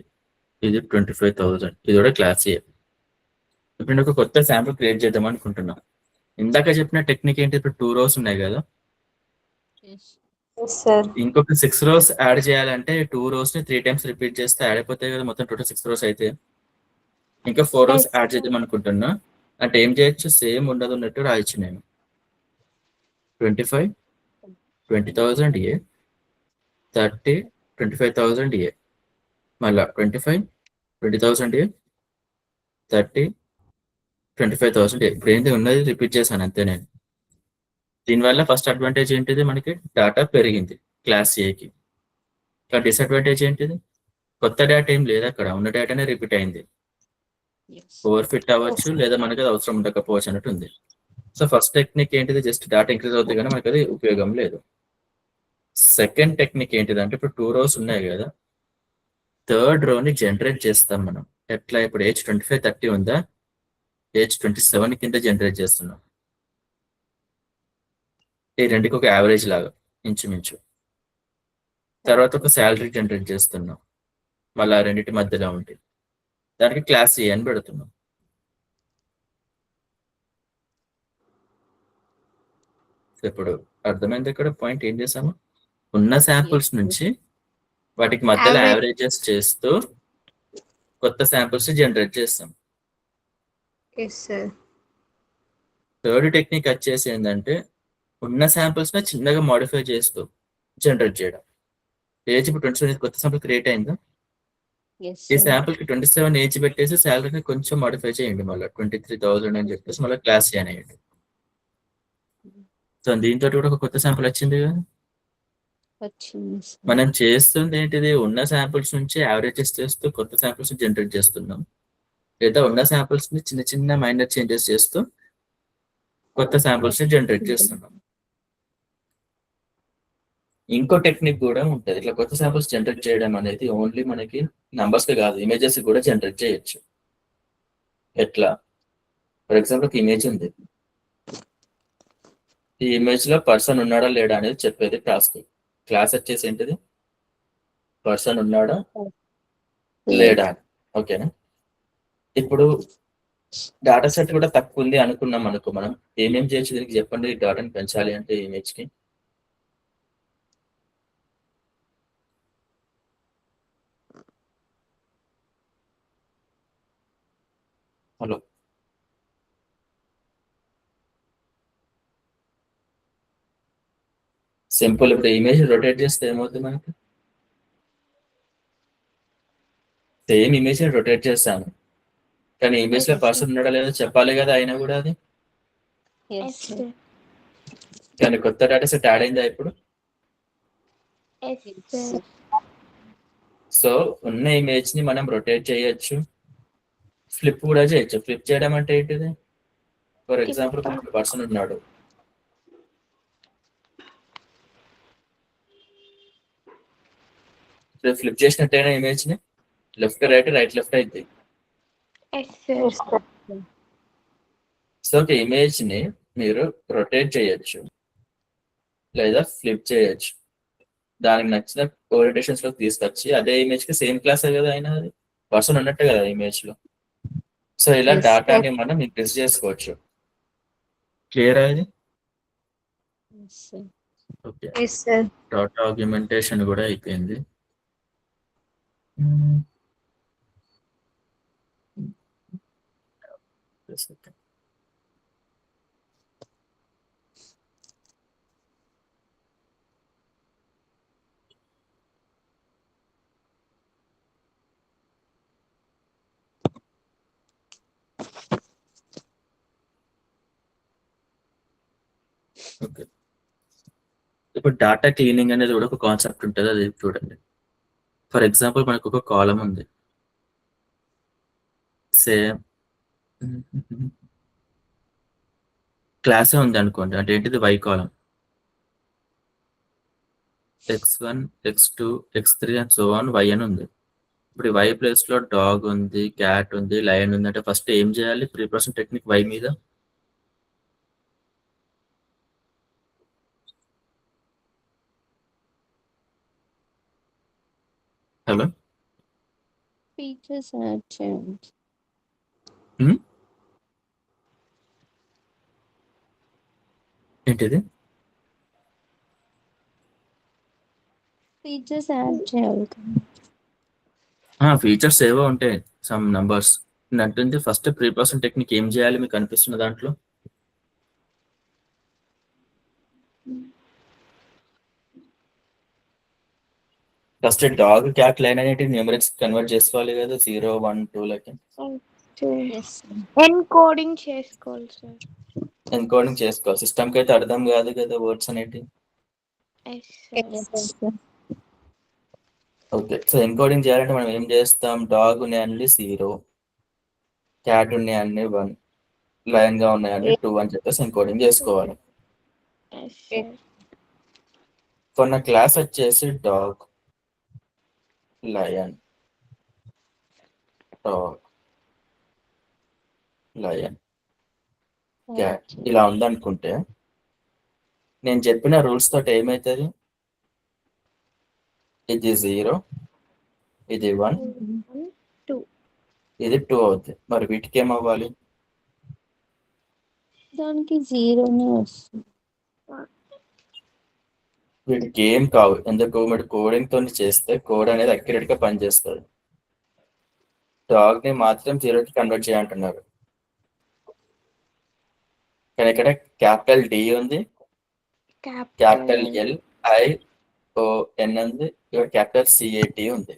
ఇది 25,000. ఇది కూడా క్లాస్ ఏ. ఇప్పుడు నేను ఒక కొత్త శాంపుల్ క్రియేట్ చేద్దాం అనుకుంటున్నా. ఇందాక చెప్పిన టెక్నిక్ ఏంటి, ఇప్పుడు 2 రోస్ ఉన్నాయి కదా, సార్. ఇంకొక 6 రోస్ యాడ్ చేయాలంటే 2 రోస్ ని 3 టైమ్స్ రిపీట్ చేస్తే యాడ్ అయిపోతాయి కదా, మొత్తం టోటల్ 6 రోస్ అయితే. ఇంకా 4 రోస్ Yes, యాడ్ sir. చేద్దాం అనుకుంటున్నా. అంటే ఏం చేయొచ్చు, సేమ్ ఉండదు ఉన్నట్టు రాయొచ్చు నేను. 25, 20,000 ఏ, 30, 25,000 ఏ, మళ్ళా 25, 20,000 ఏ, 30, 25,000 ఏ. ఇప్పుడు ఏంటి ఉన్నది రిపీట్ చేశాను అంతే నేను. దీనివల్ల ఫస్ట్ అడ్వాంటేజ్ ఏంటిది, మనకి డేటా పెరిగింది క్లాస్ ఏకి. డిసడ్వాంటేజ్ ఏంటిది, కొత్త డేటా ఏం లేదు అక్కడ, ఉన్న డేటానే రిపీట్ అయింది. ఓవర్ ఫిట్ అవ్వచ్చు, లేదా మనకి అది అవసరం ఉండకపోవచ్చు అన్నట్టు ఉంది. సో ఫస్ట్ టెక్నిక్ ఏంటిది, జస్ట్ డేటా ఇంక్రీజ్ అవుతుంది కానీ మనకి అది ఉపయోగం లేదు. సెకండ్ టెక్నిక్ ఏంటిదంటే, ఇప్పుడు 2 రోస్ ఉన్నాయి కదా, థర్డ్ రోని జనరేట్ చేస్తాం మనం. ఎట్లా, ఇప్పుడు ఏజ్ 25, 30 ఉందా, ఏజ్ 27 కింద జనరేట్ చేస్తున్నాం. ఈ రెండుకి ఒక యావరేజ్ లాగా ఇంచుమించు. తర్వాత ఒక శాలరీ జనరేట్ చేస్తున్నాం. మళ్ళీ ఆ రెండింటి మధ్యలో ఉంటుంది. దానికి క్లాస్ ఏ అని పెడుతున్నాం. ఇప్పుడు అర్థమైంది ఇక్కడ పాయింట్ ఏం చేసాము, ఉన్న శాంపుల్స్ నుంచి వాటికి మధ్యలో Average. యావరేజెస్ చేస్తూ కొత్త శాంపుల్స్ జనరేట్ చేస్తాం. Yes sir. థర్డ్ టెక్నిక్ వచ్చేసి ఏంటంటే ఉన్న శాంపుల్స్ ని చిన్నగా మాడిఫై చేస్తూ జనరేట్ చేయడం. ఏజ్ ఇప్పుడు 27 కొత్త శాంపుల్ క్రియేట్ అయిందా, ఈ శాంపుల్ కి 27 ఏజ్ పెట్టేసి శాలరీని కొంచెం మాడిఫై చేయండి, మళ్ళీ 23,000 అని చెప్పేసి మళ్ళీ క్లాస్ చేయనండి. సో దీంతో కూడా ఒక కొత్త శాంపుల్ వచ్చింది కదా. మనం చేస్తుంది ఏంటిది, ఉన్న శాంపుల్స్ నుంచి యావరేజెస్ చేస్తూ కొత్త శాంపుల్స్ జనరేట్ చేస్తున్నాం, లేదా ఉన్న శాంపుల్స్ ని చిన్న చిన్న మైనర్ చేంజెస్ చేస్తూ కొత్త శాంపుల్స్ ని జనరేట్ చేస్తున్నాం. ఇంకో టెక్నిక్ కూడా ఉంటుంది. ఇట్లా కొత్త శాంపుల్స్ జనరేట్ చేయడం అనేది ఓన్లీ మనకి నంబర్స్ కాదు, ఇమేజెస్ కూడా జనరేట్ చేయొచ్చు. ఎట్లా, ఫర్ ఎగ్జాంపుల్ ఒక ఇమేజ్ ఉంది, ఈ ఇమేజ్ లో పర్సన్ ఉన్నాడా లేడా అనేది చెప్పేది టాస్క్. క్లాస్ వచ్చేసి ఏంటిది, పర్సన్ ఉన్నాడా లేడా. ఓకేనా. ఇప్పుడు డేటా సెట్ కూడా తక్కువ ఉంది అనుకున్నాం అనుకో, మనం ఏమేం చేయొచ్చు దీనికి చెప్పండి, డేటాని పెంచాలి అంటే ఇమేజ్ కి. Hello, simple. ఇప్పుడు ఇమేజ్ రొటేట్ చేస్తే ఏమవుతుంది మనకి, సేమ్ ఇమేజ్ రొటేట్ చేస్తాను, కానీ ఇమేజ్ లో పర్సన్ ఉన్నాడా లేదో చెప్పాలి కదా, అయినా కూడా అది. Yes sir. కానీ కొత్త డేటా సెట్ యాడ్ అయిందా ఇప్పుడు. Yes sir. సో ఉన్న ఇమేజ్ ని మనం రొటేట్ చేయొచ్చు, ఫ్లిప్ కూడా చేయొచ్చు. ఫ్లిప్ చేయడం అంటే ఏంటిది, ఫర్ ఎగ్జాంపుల్ పర్సన్ ఉన్నాడు, ఫ్లిప్ చేసినట్టయినా ఇమేజ్ ని లెఫ్ట్ రైట్ రైట్ లెఫ్ట్ అయితే. Yes sir. సో ఒక ఇమేజ్ ని మీరు రొటేట్ చేయొచ్చు లేదా ఫ్లిప్ చేయొచ్చు, దానికి నచ్చిన ఓరియంటేషన్స్ లో తీసుకొచ్చి అదే ఇమేజ్ కి సేమ్ క్లాస్ కదా అయినా అది పర్సన్ ఉన్నట్టే కదా ఇమేజ్ లో. సో ఇలా Yes, డేటాని మనం ఇంక్రీజ్ చేసుకోవచ్చు. క్లియర్ అది. Okay, yes sir. Data augmentation కూడా అయిపోయింది. ఓకే, ఇప్పుడు డాటా క్లీనింగ్ అనేది కూడా ఒక కాన్సెప్ట్ ఉంటుంది, అది చూడండి. ఫర్ ఎగ్జాంపుల్ మనకు ఒక కాలం ఉంది, సేమ్ క్లాసే ఉంది అనుకోండి, అంటే ఏంటిది y column, x1 x2 x3 and so on y అని ఉంది. ఇప్పుడు వై ప్లేస్ లో డాగ్ ఉంది, క్యాట్ ఉంది, లయన్ ఉంది, అంటే ఫస్ట్ ఏం చేయాలి, ప్రీప్రాసెసింగ్ టెక్నిక్ వై మీద. హలో, ఫీచర్స్ యాడ్ చేయండి. ఏంటిది, ఫీచర్స్ యాడ్ చేయాలి. ఫీచర్స్ ఏవో ఉంటాయి, సమ్ నంబర్స్ అంటే ఫస్ట్ ప్రీప్రాసెసింగ్ టెక్నిక్ ఏం చేయాలి మీకు అనిపిస్తున్న దాంట్లో. ఫస్ట్ డాగ్ క్యాట్ లైన్ అనేది న్యూమరిక్స్ కన్వర్ట్ చేసుకోవాలి కదా, 0 1 2 లకి ఎన్కోడింగ్ చేసుకోవాలి సార్. ఎన్కోడింగ్ చేసుకోవాలి. సిస్టమ్కి అయితే అర్థం కాదు కదా వర్డ్స్ అనేటి. ఓకే, సో ఎన్కోడింగ్ చేయాలంటే మనం ఏం చేస్తాం, డాగ్ ఉన్నాయన్ని 0, క్యాట్ ఉన్నాయన్ని 1, లయన్ గా ఉన్నాయన్ని 2 అని చెప్పేసి ఎన్కోడింగ్ చేసుకోవాలి. కొన్న క్లాస్ వచ్చేసి dog, lion, dog, lion, cat ఇలా ఉందనుకుంటే నేను చెప్పిన రూల్స్ తోటి ఏమవుతుంది, ఇది 0 ఇది 1, 2. ఇది 2 అవుతుంది. మరి వీటికి ఏమవ్వాలి? దానికి జీరోనే వస్తుంది. వీటికి ఏం కావు. ఎందుకు? మీరు కోడింగ్ తోని చేస్తే కోడ్ అనేది అక్యురేట్ గా పనిచేస్తుంది. డాగ్ ని మాత్రం 0కి కన్వర్ట్ చేయంటున్నారు. కానీ ఇక్కడ క్యాపిటల్ డి ఉంది, క్యాపిటల్ ఎల్ ఐ ఓ ఎన్ ఉంది, ఇక్కడ క్యాపిటల్ సిఏటి ఉంది.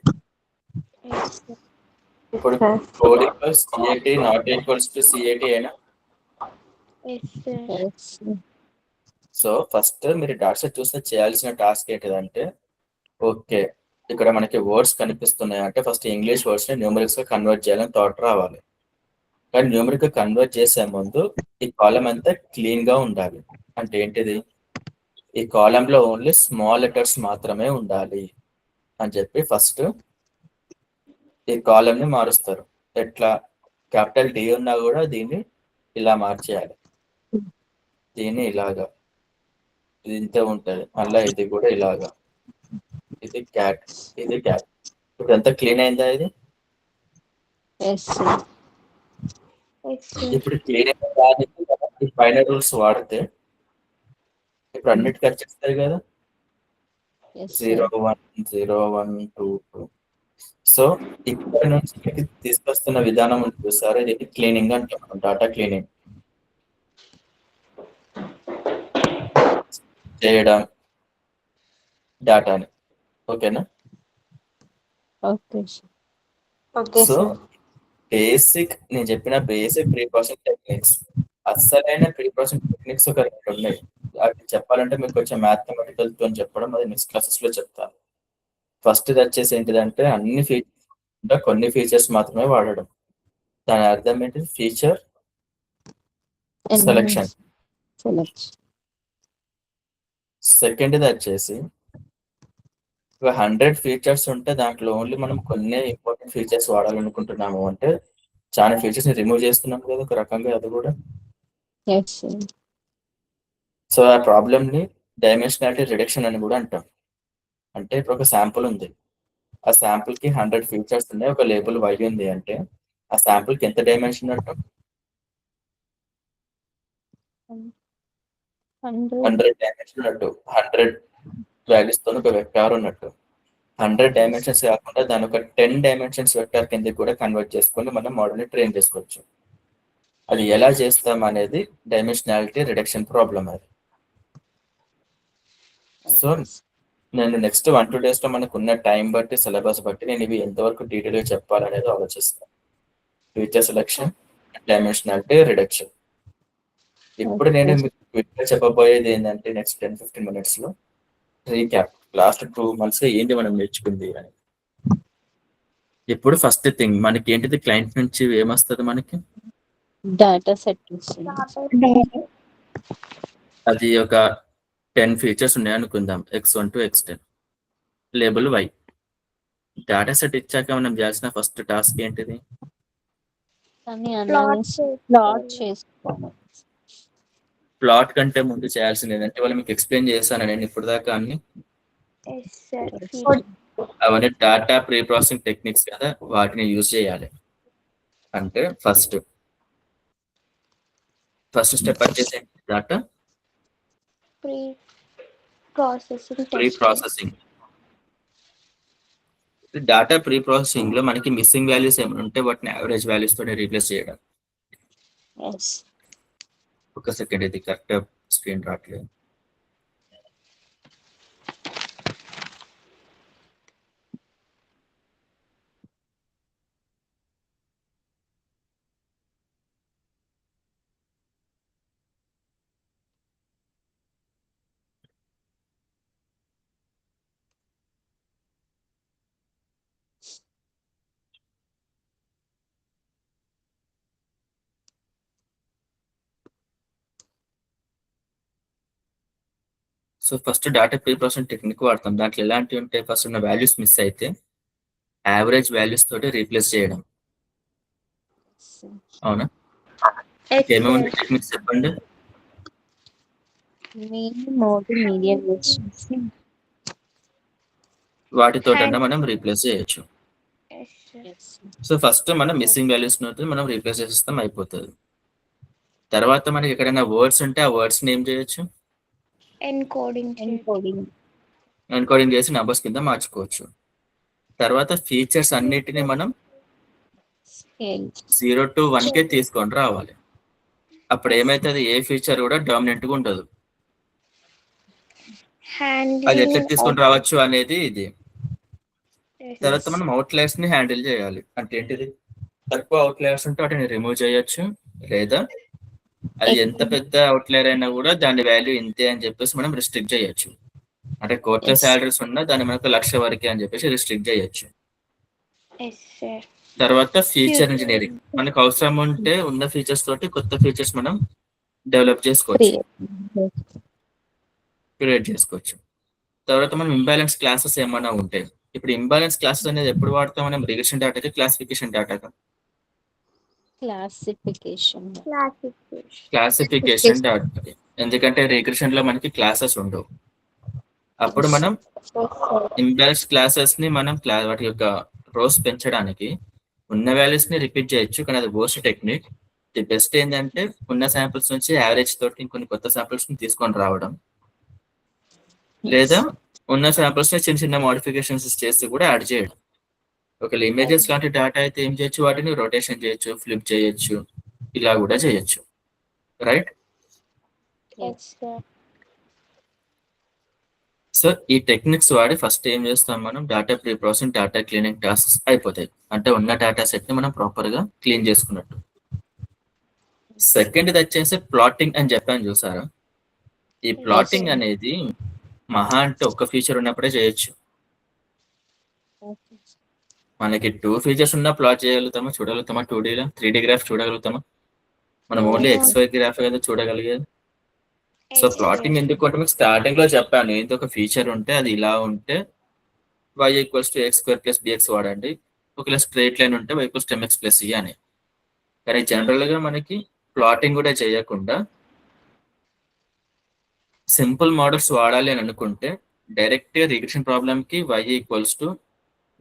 ఇప్పుడు code equals CAT not equals to CAT అయినా. Yes. సో ఫస్ట్ మీరు డాట్ సెట్ చూస్తే చేయాల్సిన టాస్క్ ఏంటిదంటే, ఓకే ఇక్కడ మనకి వర్డ్స్ కనిపిస్తున్నాయి అంటే ఫస్ట్ ఇంగ్లీష్ వర్డ్స్ ని న్యూమరిక్స్ గా కన్వర్ట్ చేయాలని థాట్ రావాలి. కానీ న్యూమరిక్ గా కన్వర్ట్ చేసే ముందు ఈ కాలం అంతా క్లీన్ గా ఉండాలి. అంటే ఏంటిది? ఈ కాలం లో ఓన్లీ స్మాల్ లెటర్స్ మాత్రమే ఉండాలి అని చెప్పి ఫస్ట్ ఈ కాలం ని మారుస్తారు. ఎట్లా? క్యాపిటల్ డి ఉన్నా కూడా దీన్ని ఇలా మార్చేయాలి, దీన్ని ఇలాగా, ఇది ఇంతే ఉంటది. మళ్ళా ఇది కూడా ఇలాగా, ఇది క్యాట్, ఇది క్యాట్. ఇప్పుడంతా క్లీన్ అయిందా? ఇది Yes. ఇప్పుడు క్లీన్ అయిన దానికి పైన రూల్స్ వాడితే ఇప్పుడు అన్నిటికీ వచ్చేస్తాయి కదా, Yes. 0 1 0 1 2 2. సో ఇక్కడ నుంచి ఇక్కడికి తీసుకొస్తున్న విధానం ఉంది చూసారా, ఇది క్లీనింగ్ అంటాం, డాటా క్లీనింగ్ చేయడం డాటాని. ఓకేనా? Okay. సో బేసిక్ నేను చెప్పిన బేసిక్ ప్రీ ప్రాసెసింగ్ టెక్నిక్స్, అస్సలైన ప్రీ ప్రాసెసింగ్ టెక్నిక్స్ ఒక 2 ఉన్నాయి. అది చెప్పాలంటే మీకు కొంచెం మ్యాథమెటికల్ తో చెప్పడం, అది నెక్స్ట్ క్లాసెస్ లో చెప్తాను. ఫస్ట్ ఇది వచ్చేసి ఏంటిదంటే అన్ని ఫీచర్స్ కొన్ని ఫీచర్స్ మాత్రమే వాడడం. దాని అర్థం ఏంటి? Feature selection. Selection. సెకండ్ ఇది వచ్చేసి 100 ఫీచర్స్ ఉంటే దాంట్లో ఓన్లీ మనం కొన్ని ఇంపార్టెంట్ ఫీచర్స్ వాడాలనుకుంటున్నాము అంటే చాలా ఫీచర్స్ ని రిమూవ్ చేస్తున్నాం కదా ఒక రకంగా, అది కూడా. Yes. సో ఆ ప్రాబ్లమ్ ని డైమెన్షనాలిటీ రిడక్షన్ అని కూడా అంటాం. అంటే ఇప్పుడు ఒక శాంపుల్ ఉంది, ఆ శాంపుల్ కి 100 ఫీచర్స్ ఉన్నాయి, ఒక లేబుల్ వై ఉంది అంటే ఆ శాంపుల్ కి ఎంత డైమెన్షన్ అంటాం? 100 డైమెన్షన్ ఉన్నట్టు, 100 వాల్యూస్ తో ఒక వెక్టార్ ఉన్నట్టు. 100 డైమెన్షన్స్ కాకుండా దాని ఒక 10 డైమెన్షన్స్ వెక్టార్ కింద కూడా కన్వర్ట్ చేసుకొని మనం మోడల్ ని ట్రైన్ చేసుకోవచ్చు. అది ఎలా చేస్తాం అనేది డైమెన్షనాలిటీ రిడక్షన్ ప్రాబ్లం అది. సో నేను నెక్స్ట్ 1-2 days లో మనకు ఉన్న టైం బట్టి సిలబస్ బట్టి నేను ఇవి ఎంతవరకు డీటెయిల్ గా చెప్పాలనేది ఆలోచిస్తాను. Feature selection, dimensionality reduction. ఇప్పుడు నేను మీకు చెప్పబోయేది ఏంటంటే నెక్స్ట్ 10-15 minutes లో రీక్యాప్, లాస్ట్ 2 months ఏంటి మనం నేర్చుకుంది అని. ఇప్పుడు ఫస్ట్ థింగ్ మనకి ఏంటిది, క్లయింట్ నుంచి ఏమొస్తుంది మనకి? Data set. అది ఒక 10 ఫీచర్స్ ఉన్నాయి అనుకుందాం, x1 to x10, label y. Data set ఇచ్చాక మనం చేయాల్సిన ఫస్ట్ టాస్క్ ఏంటిది? Plot చేసుకోవాలి. ప్లాట్ కంటే ముందు చేయాల్సింది ఏంటంటే వాళ్ళు మీకు ఎక్స్ప్లెయిన్ చేశాను నేను ఇప్పుడు దాకా అన్ని. అవన్నీ డాటా ప్రీ ప్రాసెసింగ్ టెక్నిక్స్ కదా, వాటిని యూజ్ చేయాలి. అంటే ఫస్ట్ స్టెప్ వచ్చేసి data pre processing. Data pre processing లో మనకి మిస్సింగ్ వాల్యూస్ ఏమైనా ఉంటే వాటిని యావరేజ్ వాల్యూస్ తోనే రీప్లేస్ చేయడం. Yes. ఒక సెకండ్, ఇది కరెక్ట్ స్క్రీన్ రావట్లేదు. So first data pre processing technique వాడతాం. దాంట్లో ఎలాంటివి ఉంటాయి? ఫస్ట్ ఉన్న వాల్యూస్ మిస్ అయితే యావరేజ్ వాల్యూస్ తోటి రీప్లేస్ చేయడం. అవునా? ఏమేమి టెక్నిక్స్ చెప్పండి. మీడియం వాటితోటన్నా మనం రీప్లేస్ చేయొచ్చు. సార్. Yes. సో ఫస్ట్ మనం మిస్సింగ్ వాల్యూస్ మనం రీప్లేస్ చేసేస్తాం, అయిపోతుంది. తర్వాత మనకి ఎక్కడైనా వర్డ్స్ ఉంటే ఆ వర్డ్స్ ఏం చేయొచ్చు, ఎన్కోడింగ్ Encoding. ఎన్కోడింగ్ చేసి నంబర్స్ కింద మార్చుకోవచ్చు. తర్వాత ఫీచర్స్ అన్నిటిని మనం Scale. 0 to 1 కే తీసుకొని రావాలి. అప్పుడు ఏమైతుంది, ఏ ఫీచర్ కూడా డామినెంట్ గా ఉండదు. అది ఎట్లా తీసుకొని రావచ్చు అనేది ఇది. తర్వాత మనం అవుట్లైర్స్ ని హ్యాండిల్ చేయాలి. అంటే ఏంటిది, తక్కువ అవుట్లైర్స్ ఉంటే వాటిని రిమూవ్ చేయొచ్చు, లేదా అది ఎంత పెద్ద అవుట్లైర్ అయినా కూడా దాని వాల్యూ ఇంతే అని చెప్పేసి మనం రిస్ట్రిక్ట్ చేయొచ్చు. అంటే కోట్ల Yes. శాలరీస్ ఉన్నా దాన్ని మనకు 1,00,000 వరకే అని చెప్పేసి రిస్ట్రిక్ట్ చేయొచ్చు. సార్. తర్వాత ఫీచర్ ఇంజనీరింగ్, మనకు అవసరం ఉంటే ఉన్న ఫీచర్స్ తోటి కొత్త ఫీచర్స్ మనం డెవలప్ చేసుకోవచ్చు, క్రియేట్ చేసుకోవచ్చు. తర్వాత మనం ఇంబ్యాలెన్స్ క్లాసెస్ ఏమైనా ఉంటాయి. ఇప్పుడు ఇంబ్యాలెన్స్ క్లాసెస్ అనేది ఎప్పుడు వాడతాం మనం, రిగ్రెషన్ డేటాకి, క్లాసిఫికేషన్ డేటాకి. క్లాసిఫికేషన్ డేటా, ఎందుకంటే రిగ్రెషన్ లో మనకి క్లాసెస్ ఉండవు. అప్పుడు మనం ఇంబ్యాలెన్స్ క్లాసెస్ ని మనం వాటి యొక్క రోస్ పెంచడానికి ఉన్న వాల్యూస్ ని రిపీట్ చేయొచ్చు, కానీ అది వర్స్ట్ టెక్నిక్. ది బెస్ట్ ఏంటంటే ఉన్న శాంపిల్స్ నుంచి యావరేజ్ తోటి ఇంకొన్ని కొత్త శాంపిల్స్ ని తీసుకొని రావడం, లేదా ఉన్న శాంపిల్స్ ని చిన్న చిన్న మోడిఫికేషన్స్ చేసి కూడా యాడ్ చేయడం. ఒకవేళ ఇమేజెస్ లాంటి డేటా అయితే ఏం చేయొచ్చు, వాటిని రొటేషన్ చేయొచ్చు, ఫ్లిప్ చేయొచ్చు, ఇలా కూడా చేయొచ్చు. రైట్? సో ఈ టెక్నిక్స్ వాడి ఫస్ట్ ఏం చేస్తాం మనం, data pre processing, data cleaning tasks అయిపోతాయి. అంటే ఉన్న డేటా సెట్ ని మనం ప్రాపర్ గా క్లీన్ చేసుకున్నట్టు. సెకండ్ వచ్చేసి ప్లాటింగ్ అని చెప్పాను, చూసారా? ఈ ప్లాటింగ్ అనేది మహా అంటే ఒక్క ఫీచర్ ఉన్నప్పుడే చేయొచ్చు. మనకి 2 ఫీచర్స్ ఉన్నా ప్లాట్ చేయగలుగుతామా, చూడగలుగుతామా, 2Dలో 3D గ్రాఫ్ చూడగలుగుతామా? మనం ఓన్లీ XY గ్రాఫ్ కదా చూడగలిగేది. సో ప్లాటింగ్ ఎందుకు అంటే మీకు స్టార్టింగ్ లో చెప్పాను, ఏదో ఒక ఫీచర్ ఉంటే అది ఇలా ఉంటే y = x² + bx వాడండి, ఒకవేళ స్ట్రైట్ లైన్ ఉంటే y = mx + c అని. కానీ జనరల్ గా మనకి ప్లాటింగ్ కూడా చేయకుండా సింపుల్ మోడల్స్ వాడాలి అని అనుకుంటే డైరెక్ట్ గా రిగ్రెషన్ ప్రాబ్లమ్ కి y =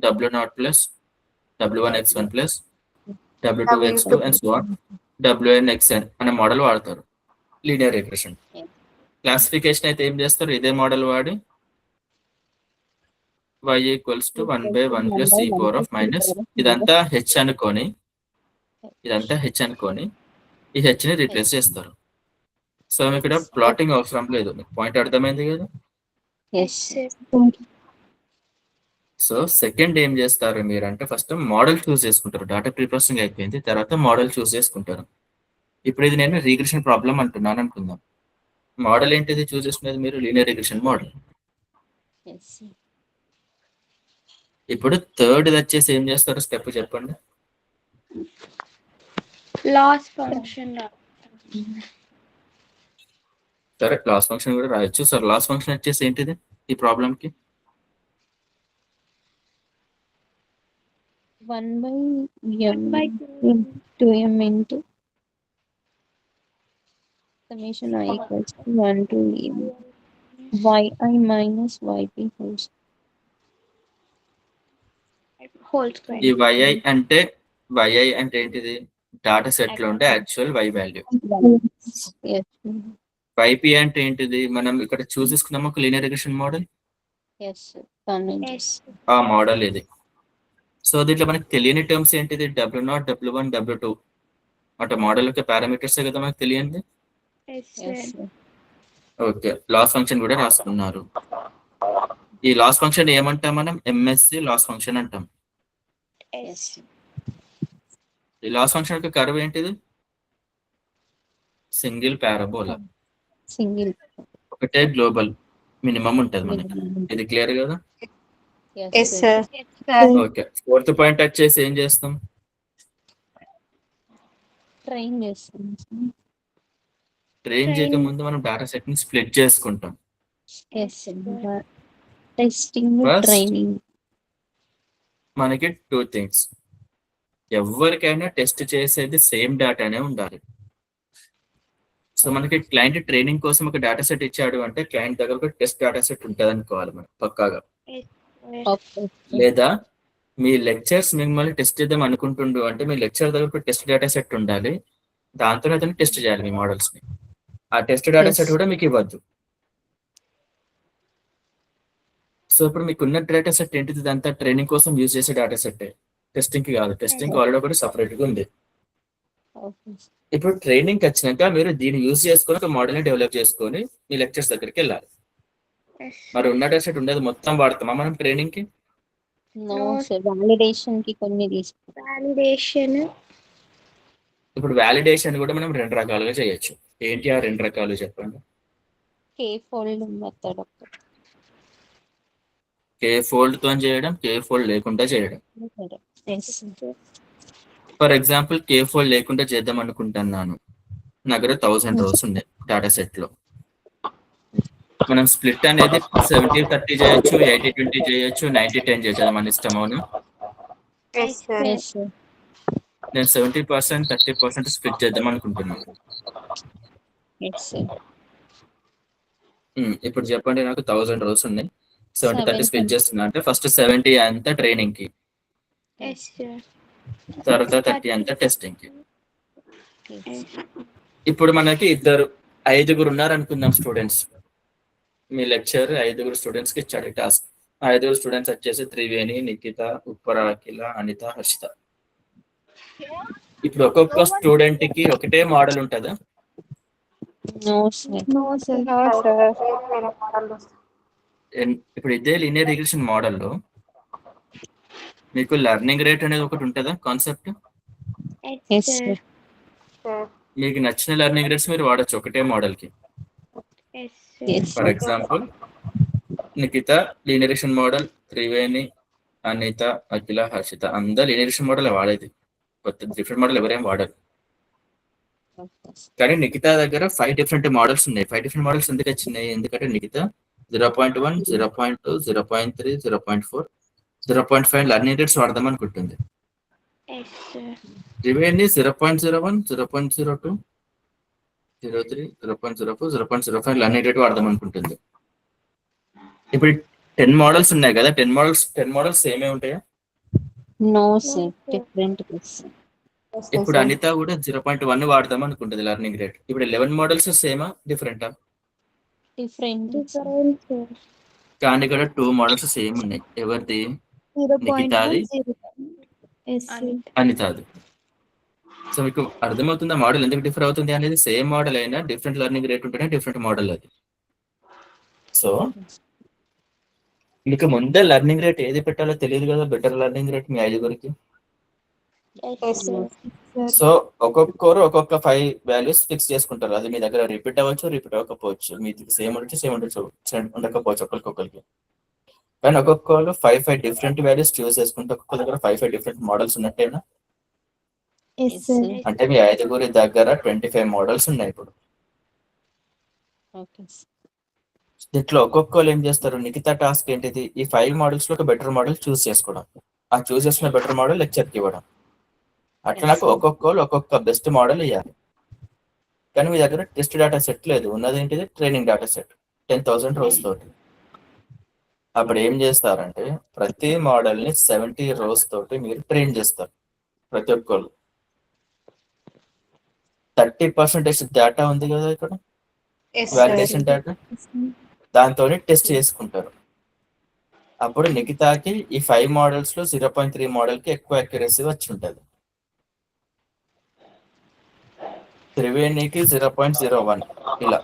w0 + w1x1 + w2x2 and so on wnxn అనే మోడల్ వాడతారు లీనియర్ రిగ్రెషన్. క్లాసిఫికేషన్ అయితే ఏం చేస్తారు, ఇదే మోడల్ వాడి y = 1/1 + c⁻⁻, ఇదంతా h అనుకొని ఈ h ని రీప్లేస్ చేస్తారు. సో ఇక్కడ ప్లాటింగ్ అవసరం లేదు. పాయింట్ అర్థమైంది కదా? సో సెకండ్ ఏం చేస్తారు మీరు అంటే, ఫస్ట్ మోడల్ చూస్ చేసుకుంటారు. డేటా ప్రీ ప్రాసెసింగ్ అయిపోయింది, తర్వాత మోడల్ చూస్ చేసుకుంటారు. ఇప్పుడు ఇది నేను రిగ్రెషన్ ప్రాబ్లం అంటున్నాను అనుకుందాం. మోడల్ ఏంటిది చూస్ చేసుకునేది మీరు, లీనియర్ రిగ్రెషన్ మోడల్. ఇప్పుడు థర్డ్ వచ్చేసి ఏం చేస్తారు, స్టెప్ చెప్పండి. Loss function. సరే, లాస్ ఫంక్షన్ కూడా రాయొచ్చు. సార్ లాస్ ఫంక్షన్ వచ్చేసి ఏంటిది ఈ ప్రాబ్లం కి? 1/2m into summation I = 1 to m yi minus yp whole square. ఈ yi అంటే ఏంటిది, డాటా సెట్ లో ఉండే actual y value. Yes. yp అంటే ఏంటిది, మనం ఇక్కడ చూస్ చేసుకున్నాము ఒక linear regression model, Yes. Comment. ఆ మోడల్ ఇది. సో దీంట్లో మనకి తెలియని టర్మ్స్ ఏంటిది, w0, w1, w2 అంటే మోడల్ యొక్క పారామీటర్స్ కదా మనకు తెలియంది. Yes. ఓకే, లాస్ ఫంక్షన్ కూడా రాసుకున్నారు. ఈ లాస్ ఫంక్షన్ ఏమంటాం మనం, ఎంఎస్సి లాస్ ఫంక్షన్ అంటాం. ఈ లాస్ ఫంక్షన్ యొక్క కర్వ్ ఏంటిది, సింగిల్ పారాబోలా, Single. ఒకటే గ్లోబల్ మినిమం ఉంటది మనకి. ఇది క్లియర్ కదా? Yes, sir. Okay, fourth point వచ్చేసి ఏం చేస్తాం, Train చేస్తాం. ట్రైన్ చేయక ముందు మనం డేటా సెట్ ని స్ప్లిట్ చేసుకుంటాం. Yes. Testing, First, training. మనకి 2 things, ఎవరికైనా టెస్ట్ చేసేది సేమ్ డేటానే ఉండాలి. సో మనకి క్లయింట్ ట్రైనింగ్ కోసం ఒక డేటా సెట్ ఇచ్చాడు అంటే క్లయింట్ దగ్గర ఒక టెస్ట్ డేటా సెట్ ఉంటుంది అనుకోవాలి మనం పక్కాగా. Okay. లేదా మీ లెక్చర్స్ మిమ్మల్ని టెస్ట్ చేద్దాం అనుకుంటుండు అంటే మీ లెక్చర్ దగ్గర టెస్ట్ డేటా సెట్ ఉండాలి. దాంతోనే అతను టెస్ట్ చేయాలి మీ మోడల్స్ ని. ఆ టెస్ట్ డేటా Yes. సెట్ కూడా మీకు ఇవ్వద్దు. సో ఇప్పుడు మీకు ఉన్న డేటా సెట్ ఏంటిది? ఇదంతా ట్రైనింగ్ కోసం యూజ్ చేసే డేటా సెట్, టెస్టింగ్ కి కాదు. టెస్టింగ్ ఆల్రెడీ ఒకటి సపరేట్ గా ఉంది. Okay. ఇప్పుడు ట్రైనింగ్ వచ్చినాక మీరు దీన్ని యూజ్ చేసుకొని ఒక మోడల్ ని డెవలప్ చేసుకొని మీ లెక్చర్స్ దగ్గరికి వెళ్ళాలి. Yes, మరి sir. ఉన్న డేటా సెట్ ఉండదు, మొత్తం వాడతామా మనం ట్రైనింగ్ కి? No, No. sir. Validation కి కొన్ని తీసుకుంటాం. Validation. ఇప్పుడు వ్యాలిడేషన్ కూడా మనం 2 రకాలుగా చేయొచ్చు. ఏంటి ఆ 2 రకాలు చెప్పండి. K-fold method ఒకటి. కే ఫోల్డ్ తో చేయడం, కే ఫోల్డ్ లేకుండా చేయడం. Yes. For example K fold లేకుండా చేద్దాం అనుకుంటున్నాను. నా దగ్గర 1000 రోస్ ఉన్నాయి డేటా సెట్ లో. మనం స్ప్లిట్ అనేది 70-30 చేయొచ్చు, 80-20 చేయొచ్చు, 90-10 చేయొచ్చు. అది మన ఇష్టం. అవును, Yes, sir. Yes, sir. నేను 70%, 30% స్ప్లిట్ చేద్దాం అనుకుంటున్నాను. Yes, sir. ఇప్పుడు చెప్పండి, నాకు 1000 రోస్ ఉన్నాయి, 70-30 స్ప్లిట్ 700. చేస్తున్నా అంటే ఫస్ట్ 70 అంతా ట్రైనింగ్ కి, Yes, sir. తర్వాత 30 అంతా టెస్టింగ్ కి. Yes. ఇప్పుడు మనకి 5 ఉన్నారు అనుకుందాం స్టూడెంట్స్. మీ లెక్చర్ 5 స్టూడెంట్స్ కి ఇచ్చాడు టాస్క్. 5 స్టూడెంట్స్ వచ్చేసి త్రివేణి, నిఖిత, ఉప్పర, అఖిల, అనిత, హర్షిత. ఇప్పుడు ఒక్కొక్క స్టూడెంట్ కి ఒకటే మోడల్ ఉంటుందా? No, sir. No, sir. వేరే మోడల్ వస్తుంది. ఇప్పుడు ఇదే లీనియర్ రిగ్రెషన్ మోడల్లో మీకు లెర్నింగ్ రేట్ అనేది ఒకటి ఉంటుందా కాన్సెప్ట్? Yes, sir. మీకు నచ్చిన లెర్నింగ్ రేట్స్ మీరు వాడచ్చు ఒకటే మోడల్ కి. Yes, Yes, for sir. Example Nikhita linear regression model, Triveni, Anitha, Akhila, Harshitha అందరు లీనియరేషన్ మోడల్ వాడేది. కొత్త డిఫరెంట్ మోడల్ ఎవరేం వాడరు. కానీ నిఖిత దగ్గర 5 డిఫరెంట్ మోడల్స్ ఉన్నాయి. 5 డిఫరెంట్ మోడల్స్ ఎందుకు వచ్చినాయి? ఎందుకంటే నిఖిత 0.1, 0.2, 0.3, 0.4, 0.5 లెర్నింగ్ రేట్స్ వాడదాం అనుకుంటుంది. Yes, sir. Triveni 0.01, 0.02, 0.3, 0.04, 0.05 learning rate వాడదాం అనుకుంటుంది. ఇప్పుడు 10 మోడల్స్ ఉన్నాయి కదా, 10 మోడల్స్ సేమే ఉంటాయా? No, sir. Different. ఇప్పుడు అనిత కూడా 0.1 వాడదాం అనుకుంటుంది లెర్నింగ్ రేట్. ఇప్పుడు 11 మోడల్స్ సేమా డిఫరెంటా? Different. Different, sir. కానీ ఇక్కడ 2 మోడల్స్ సేమ్ ఉన్నాయి. ఎవరిది? నిఖితాది, 0.1. Yes, sir. అనితాది. సో మీకు అర్థమవుతుందా మోడల్ ఎందుకు డిఫర్ అవుతుంది అనేది? సేమ్ మోడల్ అయినా డిఫరెంట్ లెర్నింగ్ రేట్ ఉంటేనే డిఫరెంట్ మోడల్ అది. సో మీకు ముందే లెర్నింగ్ రేట్ ఏది పెట్టాలో తెలియదు కదా, బెటర్ లెర్నింగ్ రేట్ మీ 5గురికి. Yes, sir. సో ఒక్కొక్కరు ఒక్కొక్క 5 వాల్యూస్ ఫిక్స్ చేసుకుంటారు. అది మీ దగ్గర రిపీట్ అవ్వచ్చు, రిపీట్ అవ్వకపోవచ్చు. మీది సేమ్ ఉండకపోవచ్చు ఒక్కొక్కరికి. కానీ ఒక్కొక్కరు 5 డిఫరెంట్ వాల్యూస్ చూస్ చేసుకుంటే ఒక్కొక్క దగ్గర 5 డిఫరెంట్ మోడల్స్ ఉన్నట్టేనా? Yes, sir. అంటే మీ 5గురి దగ్గర 25 మోడల్స్ ఉన్నాయి. ఇప్పుడు Okay. దీంట్లో ఒక్కొక్కరు ఏం చేస్తారు? నిఖిత టాస్క్ ఏంటిది? ఈ 5 మోడల్స్ లో ఒక బెటర్ మోడల్ చూస్ చేసుకోవడం. ఆ చూస్ చేసుకున్న బెటర్ మోడల్ లెక్చర్కి ఇవ్వడం. అట్లా నాకు ఒక్కొక్కరు ఒక్కొక్క బెస్ట్ మోడల్ ఇవ్వాలి. కానీ మీ దగ్గర టెస్ట్ డేటా సెట్ లేదు, ఉన్నది ఏంటిది? ట్రైనింగ్ డేటా సెట్ 10,000 రోస్ తోటి. అప్పుడు ఏం చేస్తారంటే ప్రతి మోడల్ ని 70 రోస్ తోటి మీరు ట్రైన్ చేస్తారు. ప్రతి ఒక్కరు 30% డేటా ఉంది కదా ఇక్కడ, వాలిడేషన్ డేటా, దాంతో టెస్ట్ చేసుకుంటారు. అప్పుడు నిఖితాకి ఈ 5 మోడల్స్ లో 0.3 మోడల్ కి ఎక్కువ అక్యురసీ వచ్చి ఉంటుంది. త్రివేణికి 0.01 ఇలా.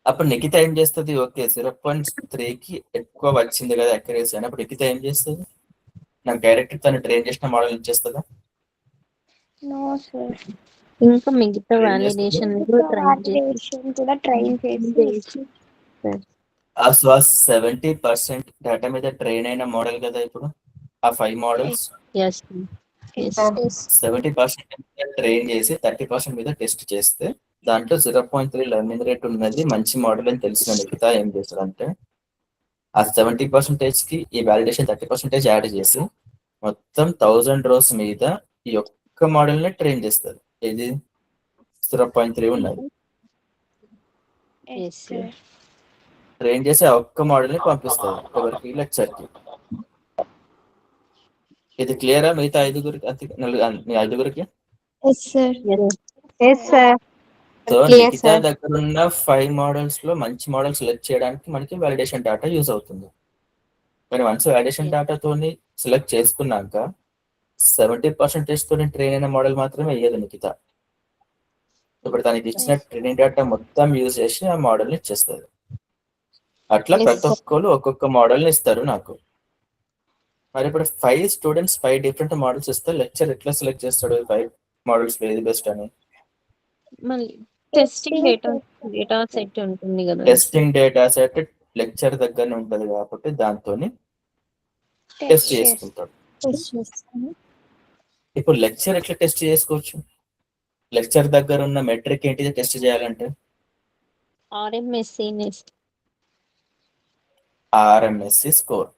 అప్పుడు నిఖిత ఏం చేస్తుంది? ఓకే 0.3కి ఎక్కువ వచ్చింది కదా అక్యురసీ అని. అప్పుడు నిఖిత ఏం చేస్తుంది? నాకు డైరెక్ట్ తను ట్రైన్ చేసిన మోడల్ ఇచ్చేస్తుందా? No, sir. ఇంకా మిగతా Train వాలిడేషన్ Validation కూడా ట్రైన్ చేసి ఆ 70% డేటా మీద ట్రైన్ అయిన మోడల్ కదా ఇప్పుడు ఆ 5 మోడల్స్. Yes. 70% ట్రైన్ చేసి 30% మీద టెస్ట్ చేస్తే దాంట్లో 0.3 లెర్నింగ్ రేట్ ఉన్నది మంచి మోడల్ అని తెలిసిన నిఖిత ఏం చేస్తారంటే ఆ 70% కి ఈ వాలిడేషన్ 30% యాడ్ చేసి మొత్తం 1000 రోస్ మీద ఈ ఒక్క మోడల్ ని ట్రైన్ చేస్తారు. ఇది 0.3 ఉన్నది. Yes, sir. ట్రైన్ చేసి ఆ ఒక్క మోడల్ ని పంపిస్తారు ఎవరికి? లెక్చర్ కి. ఇది క్లియరా మిగతా మీ ఐదుగురికి? Yes sir. Yes sir. So Clear, Nikhita sir. దగ్గర ఉన్న 5 మోడల్స్ లో మంచి మోడల్ సెలెక్ట్ చేయడానికి మనకి వాలిడేషన్ డేటా యూజ్ అవుతుంది. మరి వన్స్ వాలిడేషన్ డేటాతోని సెలెక్ట్ చేసుకున్నాక 70% తోని ట్రైన్ అయిన మోడల్ మాత్రమే వేయదు నిఖిత. ఇప్పుడు తనకి ఇచ్చిన ట్రైనింగ్ డేటా మొత్తం యూజ్ చేసి ఆ మోడల్ని ఇచ్చేస్తుంది. అట్లా Yes, ప్రతి sir. ఒక్కరు ఒక్కొక్క మోడల్ని ఇస్తారు నాకు. మరి ఇప్పుడు 5 స్టూడెంట్స్ 5 డిఫరెంట్ మోడల్స్ ఇస్తే లెక్చర్ ఎట్లా సెలెక్ట్ చేస్తాడు 5 మోడల్స్ ఏది బెస్ట్ అని? మళ్ళీ టెస్టింగ్ డేటా సెట్ ఉంటుంది కదా. టెస్టింగ్ డేటా సెట్ లెక్చర్ దగ్గరనే ఉంటది కాబట్టి దాంతో టెస్ట్ చేసుకుంటాడు. ఇప్పుడు లెక్చర్ ఎట్లా టెస్ట్ చేసుకోవచ్చు? లెక్చర్ దగ్గర ఉన్న మెట్రిక్ ఏంటిది టెస్ట్ చేయాలంటే? ఆర్ఎంఎస్సి స్కోర్.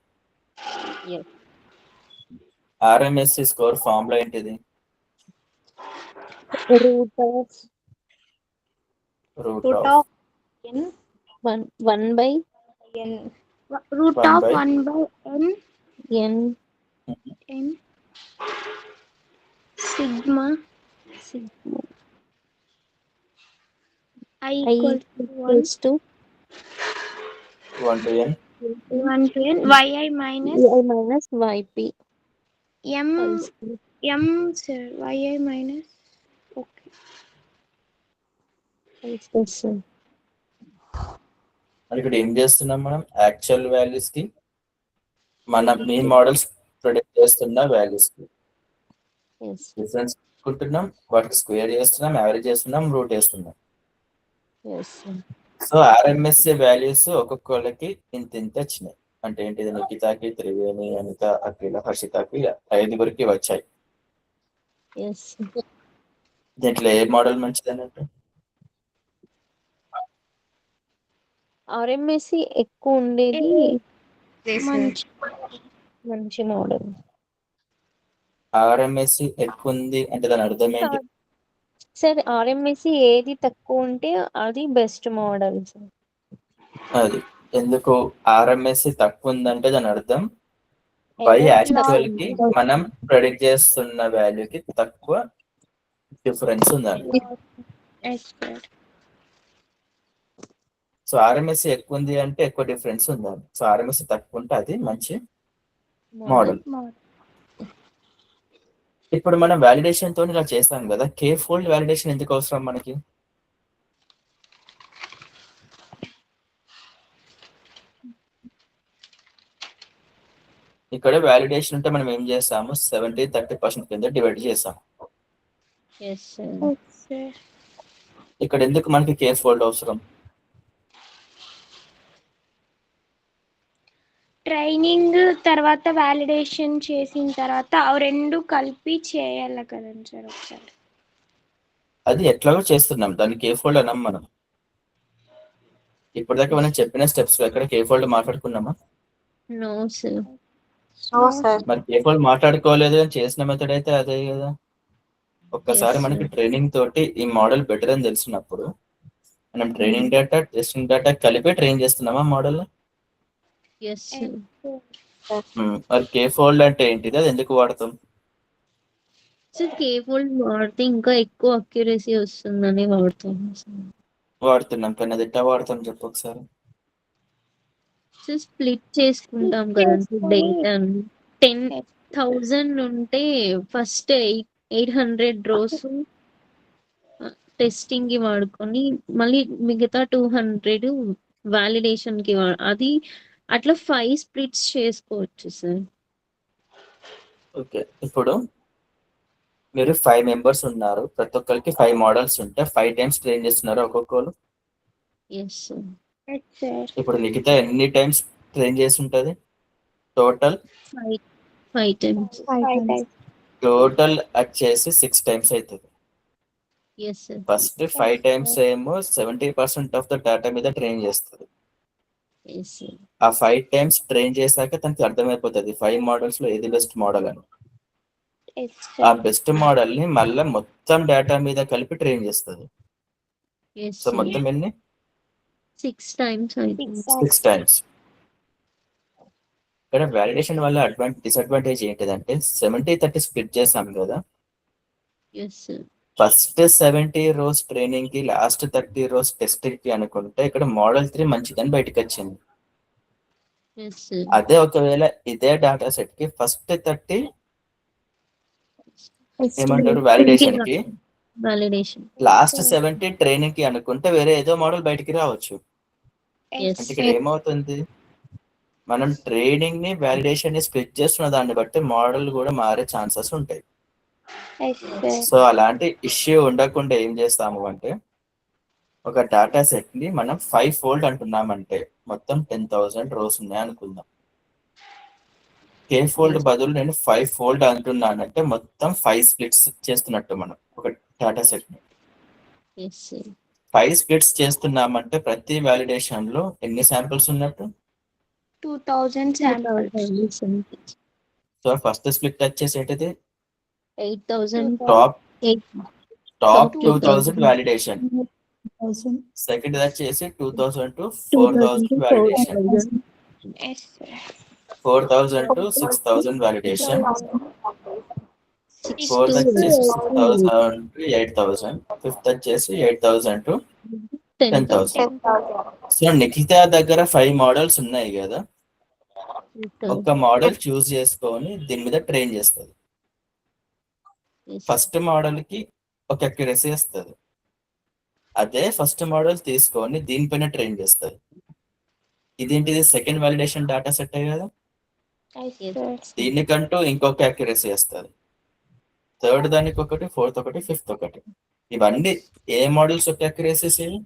ఆర్ఎంఎస్సి స్కోర్ ఫార్ములా ఏంటిది? Root of root Root of of n. 1/n Root One of by 1 by n sigma I I equals to 1 equals to 1 to n 1 to n yi minus I minus yp m whole square. m sir yi minus okay Yes, yes, sir. మరి ఇక్కడ ఏం చేస్తున్నాం మనం? Actual values కి మనం మీ models predict చేస్తున్న values కి Yes. Difference అనుకుంటున్నాం, వాటికి స్క్వేర్ చేస్తున్నాం, యావరేజ్ చేస్తున్నాం, రూట్ వేస్తున్నాం. Yes, sir. సో ఆర్ఎంఎస్సి వాల్యూస్ ఒక్కొక్కళ్ళకి ఇంత ఇంత వచ్చినాయి. అంటే ఏంటిది? నిఖితాకి, త్రివేణి, అనిత, అఖిల, హర్షితకి 5గురికి వచ్చాయి. Yes, sir. దీంట్లో ఏ మోడల్ మంచిది అన్నట్టు? RMSE ఎక్కువ ఉండేది Yes, sir. మంచి మోడల్. ఆర్ఎంఎస్సి ఎక్కువ ఉంది అంటే దాని అర్థం ఏంటి? సార్ RMSE ఏది తక్కువ ఉంటే అది బెస్ట్ మోడల్ సార్. అది ఎందుకు ఆర్ఎంఎస్సి తక్కువ ఉందంటే దాని అర్థం బై యాక్చువల్ కి మనం ప్రెడిక్ట్ చేస్తున్న వాల్యూకి తక్కువ డిఫరెన్స్ ఉందండి. s square సో ఆర్ఎంఎస్సి ఎక్కువ ఉంది అంటే ఎక్కువ డిఫరెన్స్ ఉందండి. సో ఆర్ఎంఎస్సి తక్కువ ఉంటే అది మంచి మోడల్. ఇప్పుడు మనం వాలిడేషన్ తో ఇలా చేస్తాం కదా, కే ఫోల్డ్ వాలిడేషన్ ఎందుకు అవసరం మనకి? ఇక్కడ వాలిడేషన్ ఉంటే మనం ఏం చేస్తాము? 70-30% కింద డివైడ్ చేస్తాం. Yes, sir. sir ఇక్కడ ఎందుకు మనకి కే ఫోల్డ్ అవసరం? ట్రైనింగ్ తర్వాత వాలిడేషన్ చేసిన తర్వాత అవి రెండు కలిపి చేయాలి కదండి సార్ ఒకసారి. అది ఎట్లాగో చేస్తున్నాం, దాన్ని కే ఫోల్డ్ అన్నాం మనం. ఇప్పటిదాకా మనం చెప్పిన స్టెప్స్ ఎక్కడ కే fold మాట్లాడుకున్నామా? No, sir. No, sir. మరి కే ఫోల్డ్ మాట్లాడుకోలేదు అని చేసిన మెథడ్ అయితే అదే కదా. ఒక్కసారి Yes, మనకి sir. ట్రైనింగ్ తోటి ఈ మోడల్ బెటర్ అని తెలిసినప్పుడు మనం ట్రైనింగ్ డేటా, టెస్టింగ్ డేటా కలిపి ట్రైన్ చేస్తున్నామా మోడల్? Yes, sir. మరి కే ఫోల్డ్ అంటే ఏంటిది? అది ఎందుకు వాడతాం? సో కేబుల్ వాడితే ఇంకా ఎక్కువ అక్యురసీ వస్తుందని వాడుతాం సార్. వాడుతున్నాం, కానీ అది ఎట్లా వాడతాం చెప్పు ఒకసారి. సో స్ప్లిట్ చేసుకుంటాం కదండి డేటాను. 10,000 ఉంటే ఫస్ట్ 800 రోస్ టెస్టింగ్ కి వాడుకొని మళ్ళీ మిగతా 200 వాలిడేషన్ కి అది అట్లా 5 స్ప్లిట్స్ చేసుకోవచ్చు సార్. ఓకే, ఇప్పుడు మీరు 5 మెంబర్స్ ఉన్నారు, ప్రతి ఒక్కరికి 5 మోడల్స్ ఉంటే 5 టైమ్స్ ట్రైన్ చేస్తున్నారు ఒక్కొక్కరు. Yes sir. ఇప్పుడు నిఖిత ఎన్ని టైమ్స్ ట్రైన్ చేసి ఉంటది టోటల్? 5 టైమ్స్. టోటల్ వచ్చేసి 6 టైమ్స్ అవుతుంది. Yes sir. ఫస్ట్ 5 టైమ్స్ ఏమో 70% ఆఫ్ ద డేటా మీద ట్రైన్ చేస్తుంది. Yes sir. ఆ 5 టైమ్స్ ట్రైన్ చేశాక తనకి అర్థమైపోతుంది 5 మోడల్స్ లో ఏది బెస్ట్ మోడల్ అని. ఆ బెస్ట్ మోడల్ ని మళ్ళీ మొత్తం డేటా మీద కలిపి ట్రైన్ చేస్తుంది. ఎస్ సో మొత్తం ఎన్ని? 6 టైమ్స్. 6 టైమ్స్. ఇక్కడ వాలిడేషన్ వల్ల డిసడ్వాంటేజ్ ఏంటిదంటే 70-30 స్ప్లిట్ చేసాం కదా. Yes sir. First 70 rows training కి లాస్ట్ 30 రోస్ టెస్టింగ్ కి అనుకుంటే ఇక్కడ మోడల్ 3 మంచిదని బయటకు వచ్చింది. Yes sir. అదే ఒకవేళ ఇదే డేటా సెట్ కి ఫస్ట్ 30 ఏమంటారు వాలిడేషన్ కి, వాలిడేషన్. లాస్ట్ 70 ట్రైనింగ్ కి అనుకుంటే వేరే ఏదో మోడల్ బయటికి రావచ్చు. ఎస్ అంటే ఇక్కడ ఏమవుతుంది, మనం ట్రైనింగ్ ని వాలిడేషన్ ని స్ప్లిట్ చేస్తున్న దాన్ని బట్టి మోడల్ కూడా మారే ఛాన్సెస్ ఉంటాయి. సో అలాంటి ఇష్యూ ఉండకుండా ఏం చేస్తాము అంటే, ఒక డేటా సెట్ ని మనం 5 ఫోల్డ్ అంటున్నామంటే మొత్తం 10,000 రోస్ ఉన్నాయి అనుకుందాం. కే ఫోల్డ్ బదులు నేను 5 ఫోల్డ్ అంటున్నానంటే మొత్తం 5 స్ప్లిట్స్ చేస్తున్నట్టు మనం ఒక డేటా సెట్ ని. Yes sir. 5 స్ప్లిట్స్ చేస్తున్నామంటే ప్రతి వాలిడేషన్ లో ఎన్ని శాంపిల్స్ ఉన్నట్టు? 2000 samples. సో ఫస్ట్ స్ప్లిట్ వచ్చేసి ఏంటిది? 8,000. Top 2,000 2000 validation. సెకండ్ వచ్చేసి 2000 to 4000 validation. Yes, sir. 4000 to 6000 validation. Fourth వచ్చేసి 6000 to 8000. ఫిఫ్త్ వచ్చేసి 8000 to 10,000. సో నిఖిత దగ్గర 5 మోడల్స్ ఉన్నాయి కదా, ఒక మోడల్ చూస్ చేసుకొని దీని మీద ట్రైన్ చేస్తుంది. ఫస్ట్ మోడల్ కి ఒక అక్యురసీ వస్తుంది, అదే ఫస్ట్ మోడల్ తీసుకొని దీనిపైన ట్రైన్ చేస్తుంది. ఇదేంటిది సెకండ్ వాలిడేషన్ డేటా సెట్ కదా, దీనికంటూ ఇంకొక అక్యురసీ వస్తుంది. థర్డ్ దానికి ఒకటి, ఫోర్త్ ఒకటి, ఫిఫ్త్ ఒకటి. ఇవన్నీ ఏ మోడల్స్ యొక్క అక్యురసీస్ ఇవి?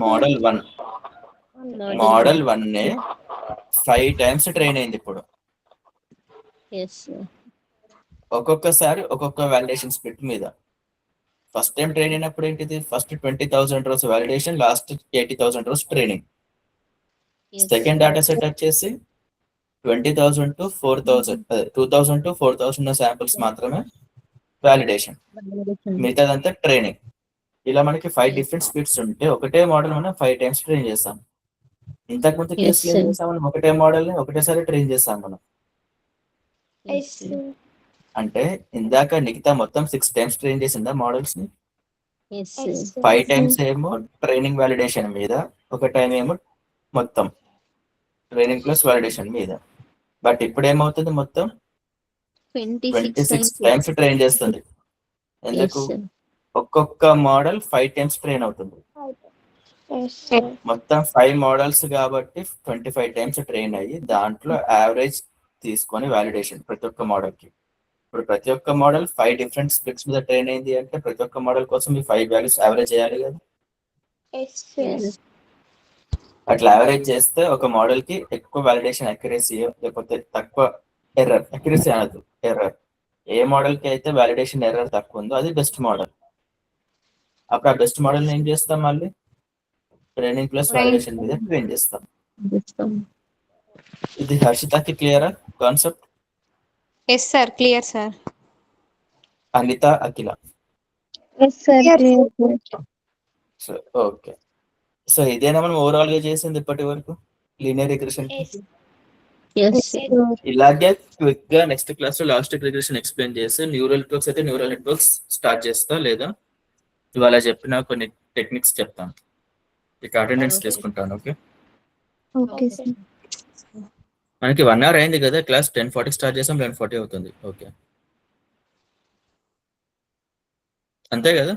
మోడల్ 1. మోడల్ 1 5 టైమ్స్ ట్రైన్ అయింది ఇప్పుడు. Yes sir. ఒక్కొక్కసారి ఒక్కొక్క వాలిడేషన్ స్ప్లిట్ మీద. ఫస్ట్ టైం ట్రైన్ అయినప్పుడు ఏంటిది, first 20,000 rows validation, last 80,000 rows training. Second data set వచ్చేసి 20,000 to 4,000, 2,000 to 4,000 శాంపిల్స్ మాత్రమే వాలిడేషన్, మిగతాదంతా ట్రైనింగ్. ఇలా మనకి 5 డిఫరెంట్ స్ప్లిట్స్ ఉంటే ఒకటే మోడల్ మనం 5 టైమ్స్ ట్రైన్ చేస్తాం. ఇంతకుముందు కేసులో ఏం చేస్తాం, మనం ఒకటే మోడల్ ఒకటేసారి ట్రైన్ చేస్తాం మనం. అంటే ఇందాక నిఖిత మొత్తం 6 టైమ్స్ ట్రైన్ చేసిందా మోడల్స్ ని? 5 టైమ్స్ ఏమో ట్రైనింగ్ వాలిడేషన్ మీద, ఒక టైం ఏమో మొత్తం ట్రైనింగ్ ప్లస్ వాలిడేషన్ మీద. బట్ ఇప్పుడు ఏమవుతుంది, మొత్తం 26 టైమ్స్ ట్రైన్ చేస్తుంది. ఎందుకు? ఒక్కొక్క మోడల్ 5 టైమ్స్ ట్రైన్ అవుతుంది. మొత్తం 5 మోడల్స్ కాబట్టి 25 టైమ్స్ ట్రైన్ అయ్యి దాంట్లో యావరేజ్ తీసుకొని వాలిడేషన్ ప్రతి ఒక్క మోడల్ కి. ఇప్పుడు ప్రతి ఒక్క మోడల్ 5 డిఫరెంట్ స్ప్లిట్స్ మీద ట్రైన్ అయింది అంటే ప్రతి ఒక్క మోడల్ కోసం ఈ 5 వాల్యూస్ యావరేజ్ చేయాలి కదా. అట్లా యావరేజ్ చేస్తే ఒక మోడల్ కి ఎక్కువ వాలిడేషన్ అక్యురసీ లేకపోతే తక్కువ ఎర్రర్, అక్యురసీ అనదు ఎర్రర్, ఏ మోడల్ కి అయితే వాలిడేషన్ ఎర్రర్ తక్కువ ఉందో అది బెస్ట్ మోడల్. అప్పుడు ఆ బెస్ట్ మోడల్ ఏం చేస్తాం, మళ్ళీ ట్రైనింగ్ ప్లస్ వాలిడేషన్ మీద ట్రైన్ చేస్తాం. ఇది హర్షితకి క్లియరా concept? Yes sir, clear sir. Anitha, Akhila? Okay. So ఇదేనా మనం ఓవరాల్ గా చేసింది ఇప్పటి వరకు లీనియర్ రిగ్రెషన్. ఇలాగే క్విక్ గా నెక్స్ట్ క్లాస్ లో లాజిస్టిక్ రిగ్రెషన్ ఎక్స్ప్లెయిన్ చేసి న్యూరల్ నెట్వర్క్స్ అయితే న్యూరల్ నెట్వర్క్స్ స్టార్ట్ చేస్తా, లేదా ఇవాళ చెప్పిన కొన్ని టెక్నిక్స్ చెప్తాను. ఇక అటెండెన్స్ తీసుకుంటాను. ఓకే, మనకి 1 hour అయింది కదా క్లాస్. 10:40 స్టార్ట్ చేసాం, 11:40 అవుతుంది. ఓకే, అంతే కదా?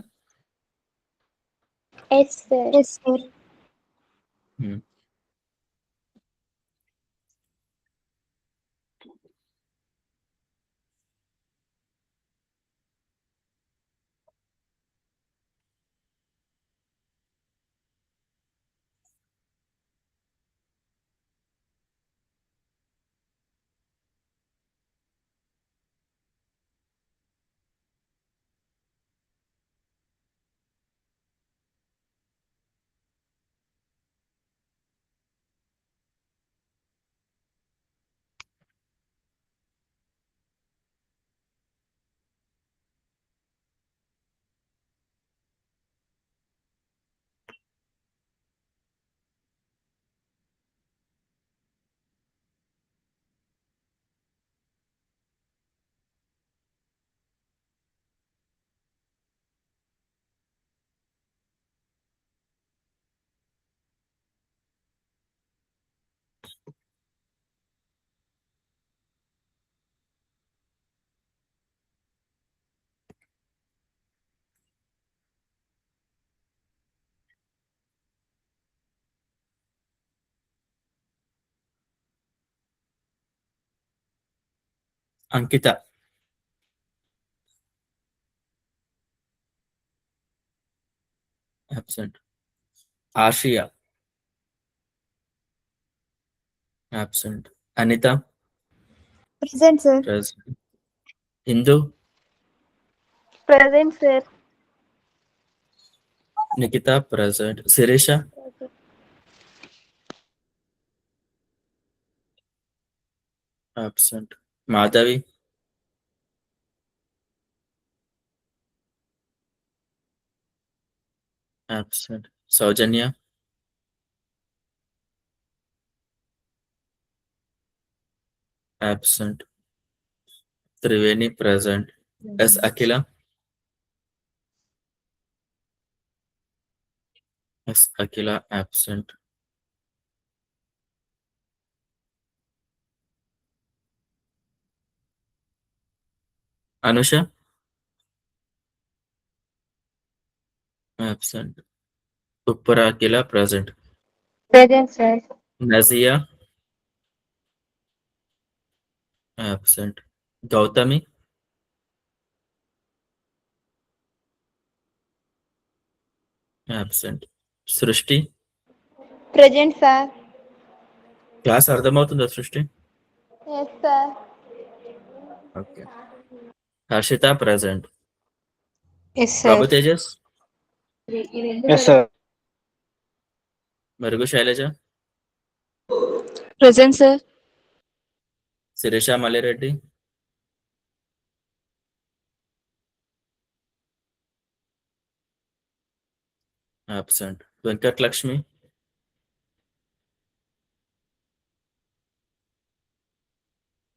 Ankitha, absent. Asiya, absent. Anitha, present sir. present. Hindu, present sir. Nikhita, present. Sirisha, absent. Madhavi, absent. Soujanya, absent. Triveni, present. Yes Akhila, yes Akhila, absent. Anusha, absent. Uppara Akhila, present. Present sir. Naziya, absent. Gouthami, absent. Srishti, present sir. Class అర్థమవుతుందా Srishti? Yes sir. Okay. Harshitha, present. Yes Prabhu sir. Tejas, yes sir. Merugu Sailaja, present sir. Sirisha Mallireddy, absent. Venkatalakshmi,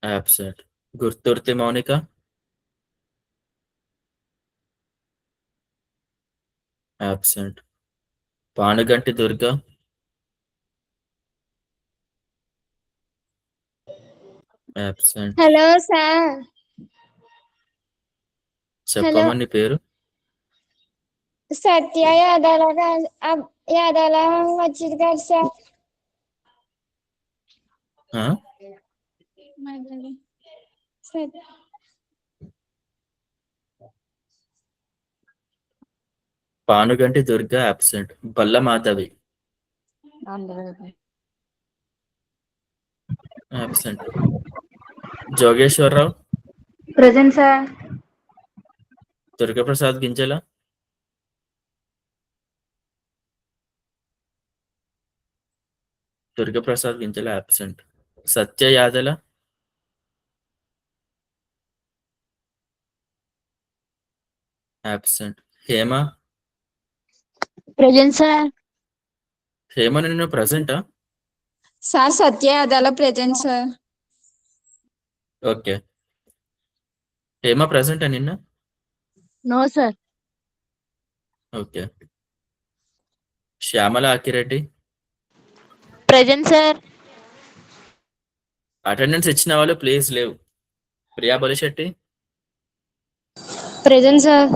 absent. Gurturthi Mounika, absent. Panuganti Durga, absent. Hello sir. చెప్పమ్మా నీ పేరు? సత్య యాదల యాదల వచ్చింది కదా sir. ఆ? Panuganti Durga, absent. Balla Madhavi, absent. Jogeswararao, present sir. Durgaprasad Ginjala, Durgaprasad Ginjala, absent. Satya Yadala, absent. Hema, present sir. Hema నిన్ను ప్రజెంటా? Sir Satya Yadala present sir. Okay. Hema ప్రజెంటా నిన్న? No sir. Okay. Shyamala Akkireddy, present sir. Attendance ఇచ్చిన వాళ్ళు ప్లీజ్ లేవు. Priya Balisetti, present sir.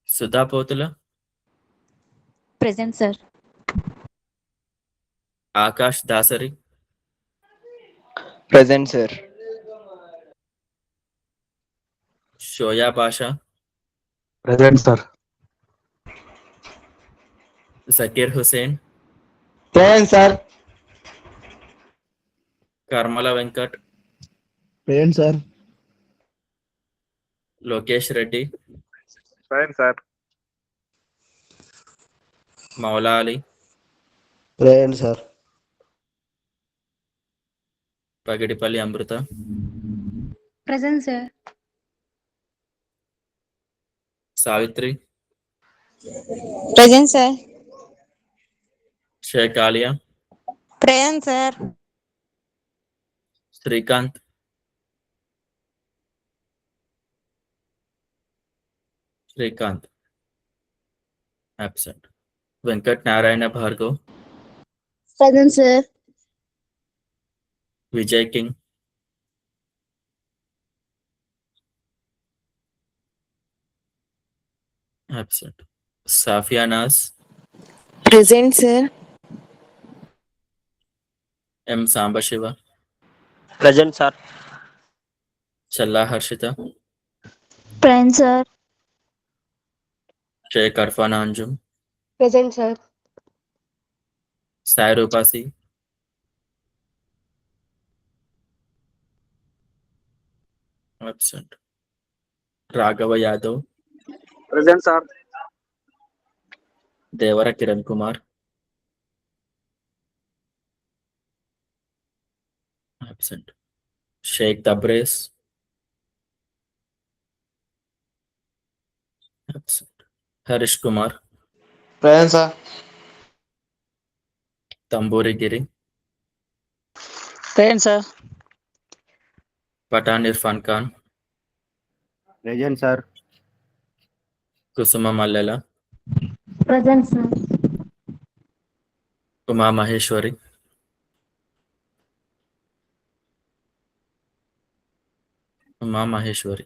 Sudha Pothula, present sir. Akash Dasari, present sir. Shoya Basha, present sir. Zakir Hussain, present sir. Karmala Venkat, present sir. Lokesh Reddy, present sir. Maula Ali, present sir. Pagidipalli Amrutha, present sir. Savitri, present sir. Sheikh Aliya, present sir. Srikanth, Srikanth, absent. Venkat Narayana Bhargav, present sir. Vijay King, absent. Safiya Naaz, present sir. M Sambasiva, Present, sir. Challa Harshita, Present, sir. Sheikh Arfan Anjum, Present, sir. Sai Rupasi, absent. Raghava Yadav, Present, sir. Devara Kiran Kumar, absent. Sheikh Tabrez, absent. Harish Kumar, Present, sir. Tamburi Giri, Present, sir. Patan Irfan Khan, Present, sir. Kusuma Mallela, Present, sir. Uma Maheshwari, Uma Maheshwari,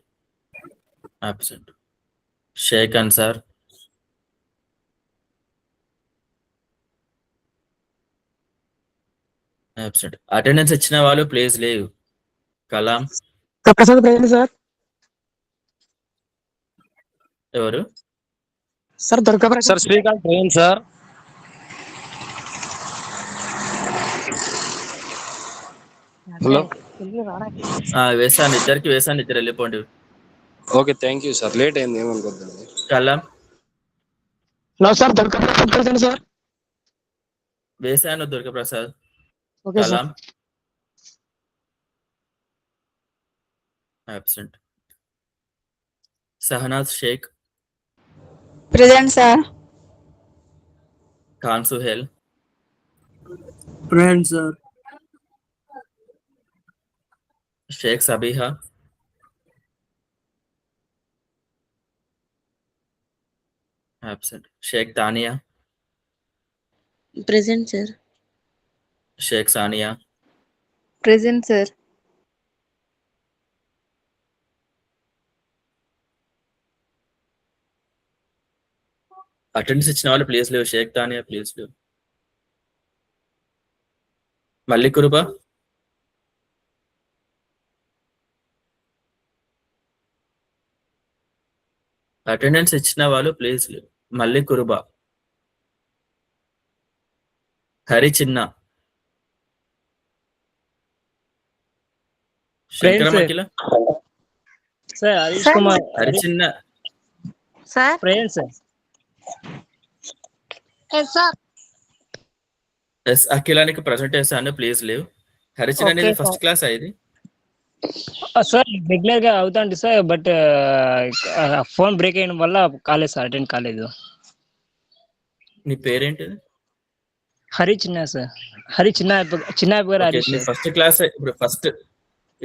absent. Sheikh Ansar, absent. Attendance ఇచ్చిన వాళ్ళు please leave. Kalam Prasad, present, sir. ఎవరు? Sir, Durga Prasad. Sir, Srikanth, present, sir. Hello. వేసాను, ఇద్దరికి వేసాను, ఇద్దరు వెళ్ళిపోండి. Okay, thank you, sir. Late అయింది ఏమనుకోద్దండి. Kalam No, sir, Durga Prasad, present, sir. వేసాను, Durgaprasad. Okay, sir. Kalam absent. Sahanaz Sheikh, Present, sir. Khan Suhel, Present, sir. Sheikh Sabiha, absent. Sheikh Tania, Present, sir. Sheikh Sania, Present, sir. Attendance ఇచ్చిన వాళ్ళు please లేవు. షేక్ తానియా ప్లీజ్ లేవు. మల్లిక్ కురుబా, అటెండెన్స్ ఇచ్చిన వాళ్ళు ప్లీజ్ లేవు. మల్లిక్ కురుబా, హరి చిన్న, Shankara మకిల, Sir, Harish Kumar. Hari చిన్న, Sir. Present, sir. Yes, sir. Yes అఖిలానికి ప్రజెంట్ చేశాను, ప్లీజ్ లేవు. హరిచంద్ అనేది ఫస్ట్ క్లాస్ అయ్యింది. సార్ రెగ్యులర్ గా అవుతాండి సార్, బట్ ఫోన్ బ్రేక్ అయిన వల్ల కాలేదు సార్, అటెండ్ కాలేదు. నీ పేరేంటి? హరి చిన్న సార్, హరి చిన్న చిన్న గారు హరీష్. ఫస్ట్ క్లాస్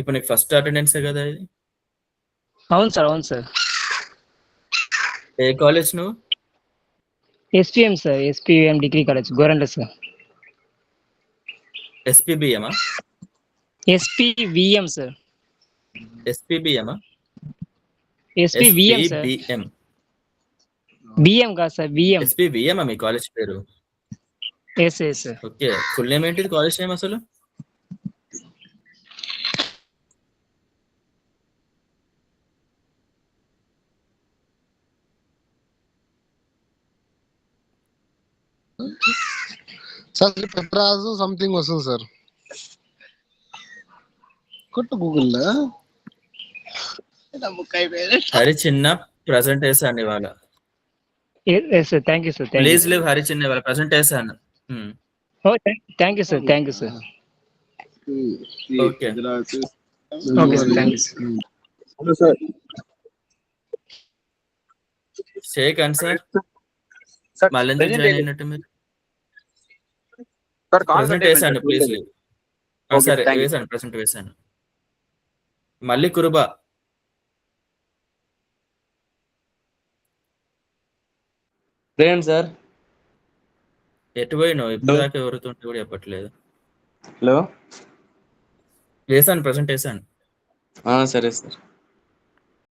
ఇప్పుడు నీకు ఫస్ట్ అటెండెన్స్ కదా ఇది? అవును సార్, అవును సార్. ఏ కాలేజ్ నువ్వు? SPM sir, SPM degree college Gorantla sir. ఎస్పీబిఎమా? SPVM sir. ఎస్పీబిఎమా? SPVM sir. బిఎం కాదు సార్, బిఎం. ఎస్పీబిఎమా మీ కాలేజ్ పేరు? Yes yes sir. Okay, full name ఏంటిది కాలేజ్ నేమ్ అసలు? సార్ పెట్రాజు సంథింగ్ వస్తుంది సార్, కొట్టు గూగుల్లో. హరి చిన్న ప్రజెంట్ వేసాను ఇవాళ. Yes sir, thank you sir. Please leave Hari చిన్న ఇవాళ ప్రజెంట్ వేసాను. Thank you sir, thank you sir. Okay okay sir, thank you sir. Shaik Ansar మళ్ళీ ఎందుకు జాయిన్ అయినట్టు మీరు? ప్రెసెంట్ వేసాను, ప్లీజ్ లీవ్. సరే వేసాను, ప్రెసెంట్ వేసాను. మళ్ళీ కురుబా, ప్రెసెంట్ సార్. ఎటు పోయినావు? ఇప్పుడు దాకా ఎవరితో కూడా చెప్పట్లేదు. హలో, వేసాను, ప్రెసెంట్ వేసాను. సరే సార్.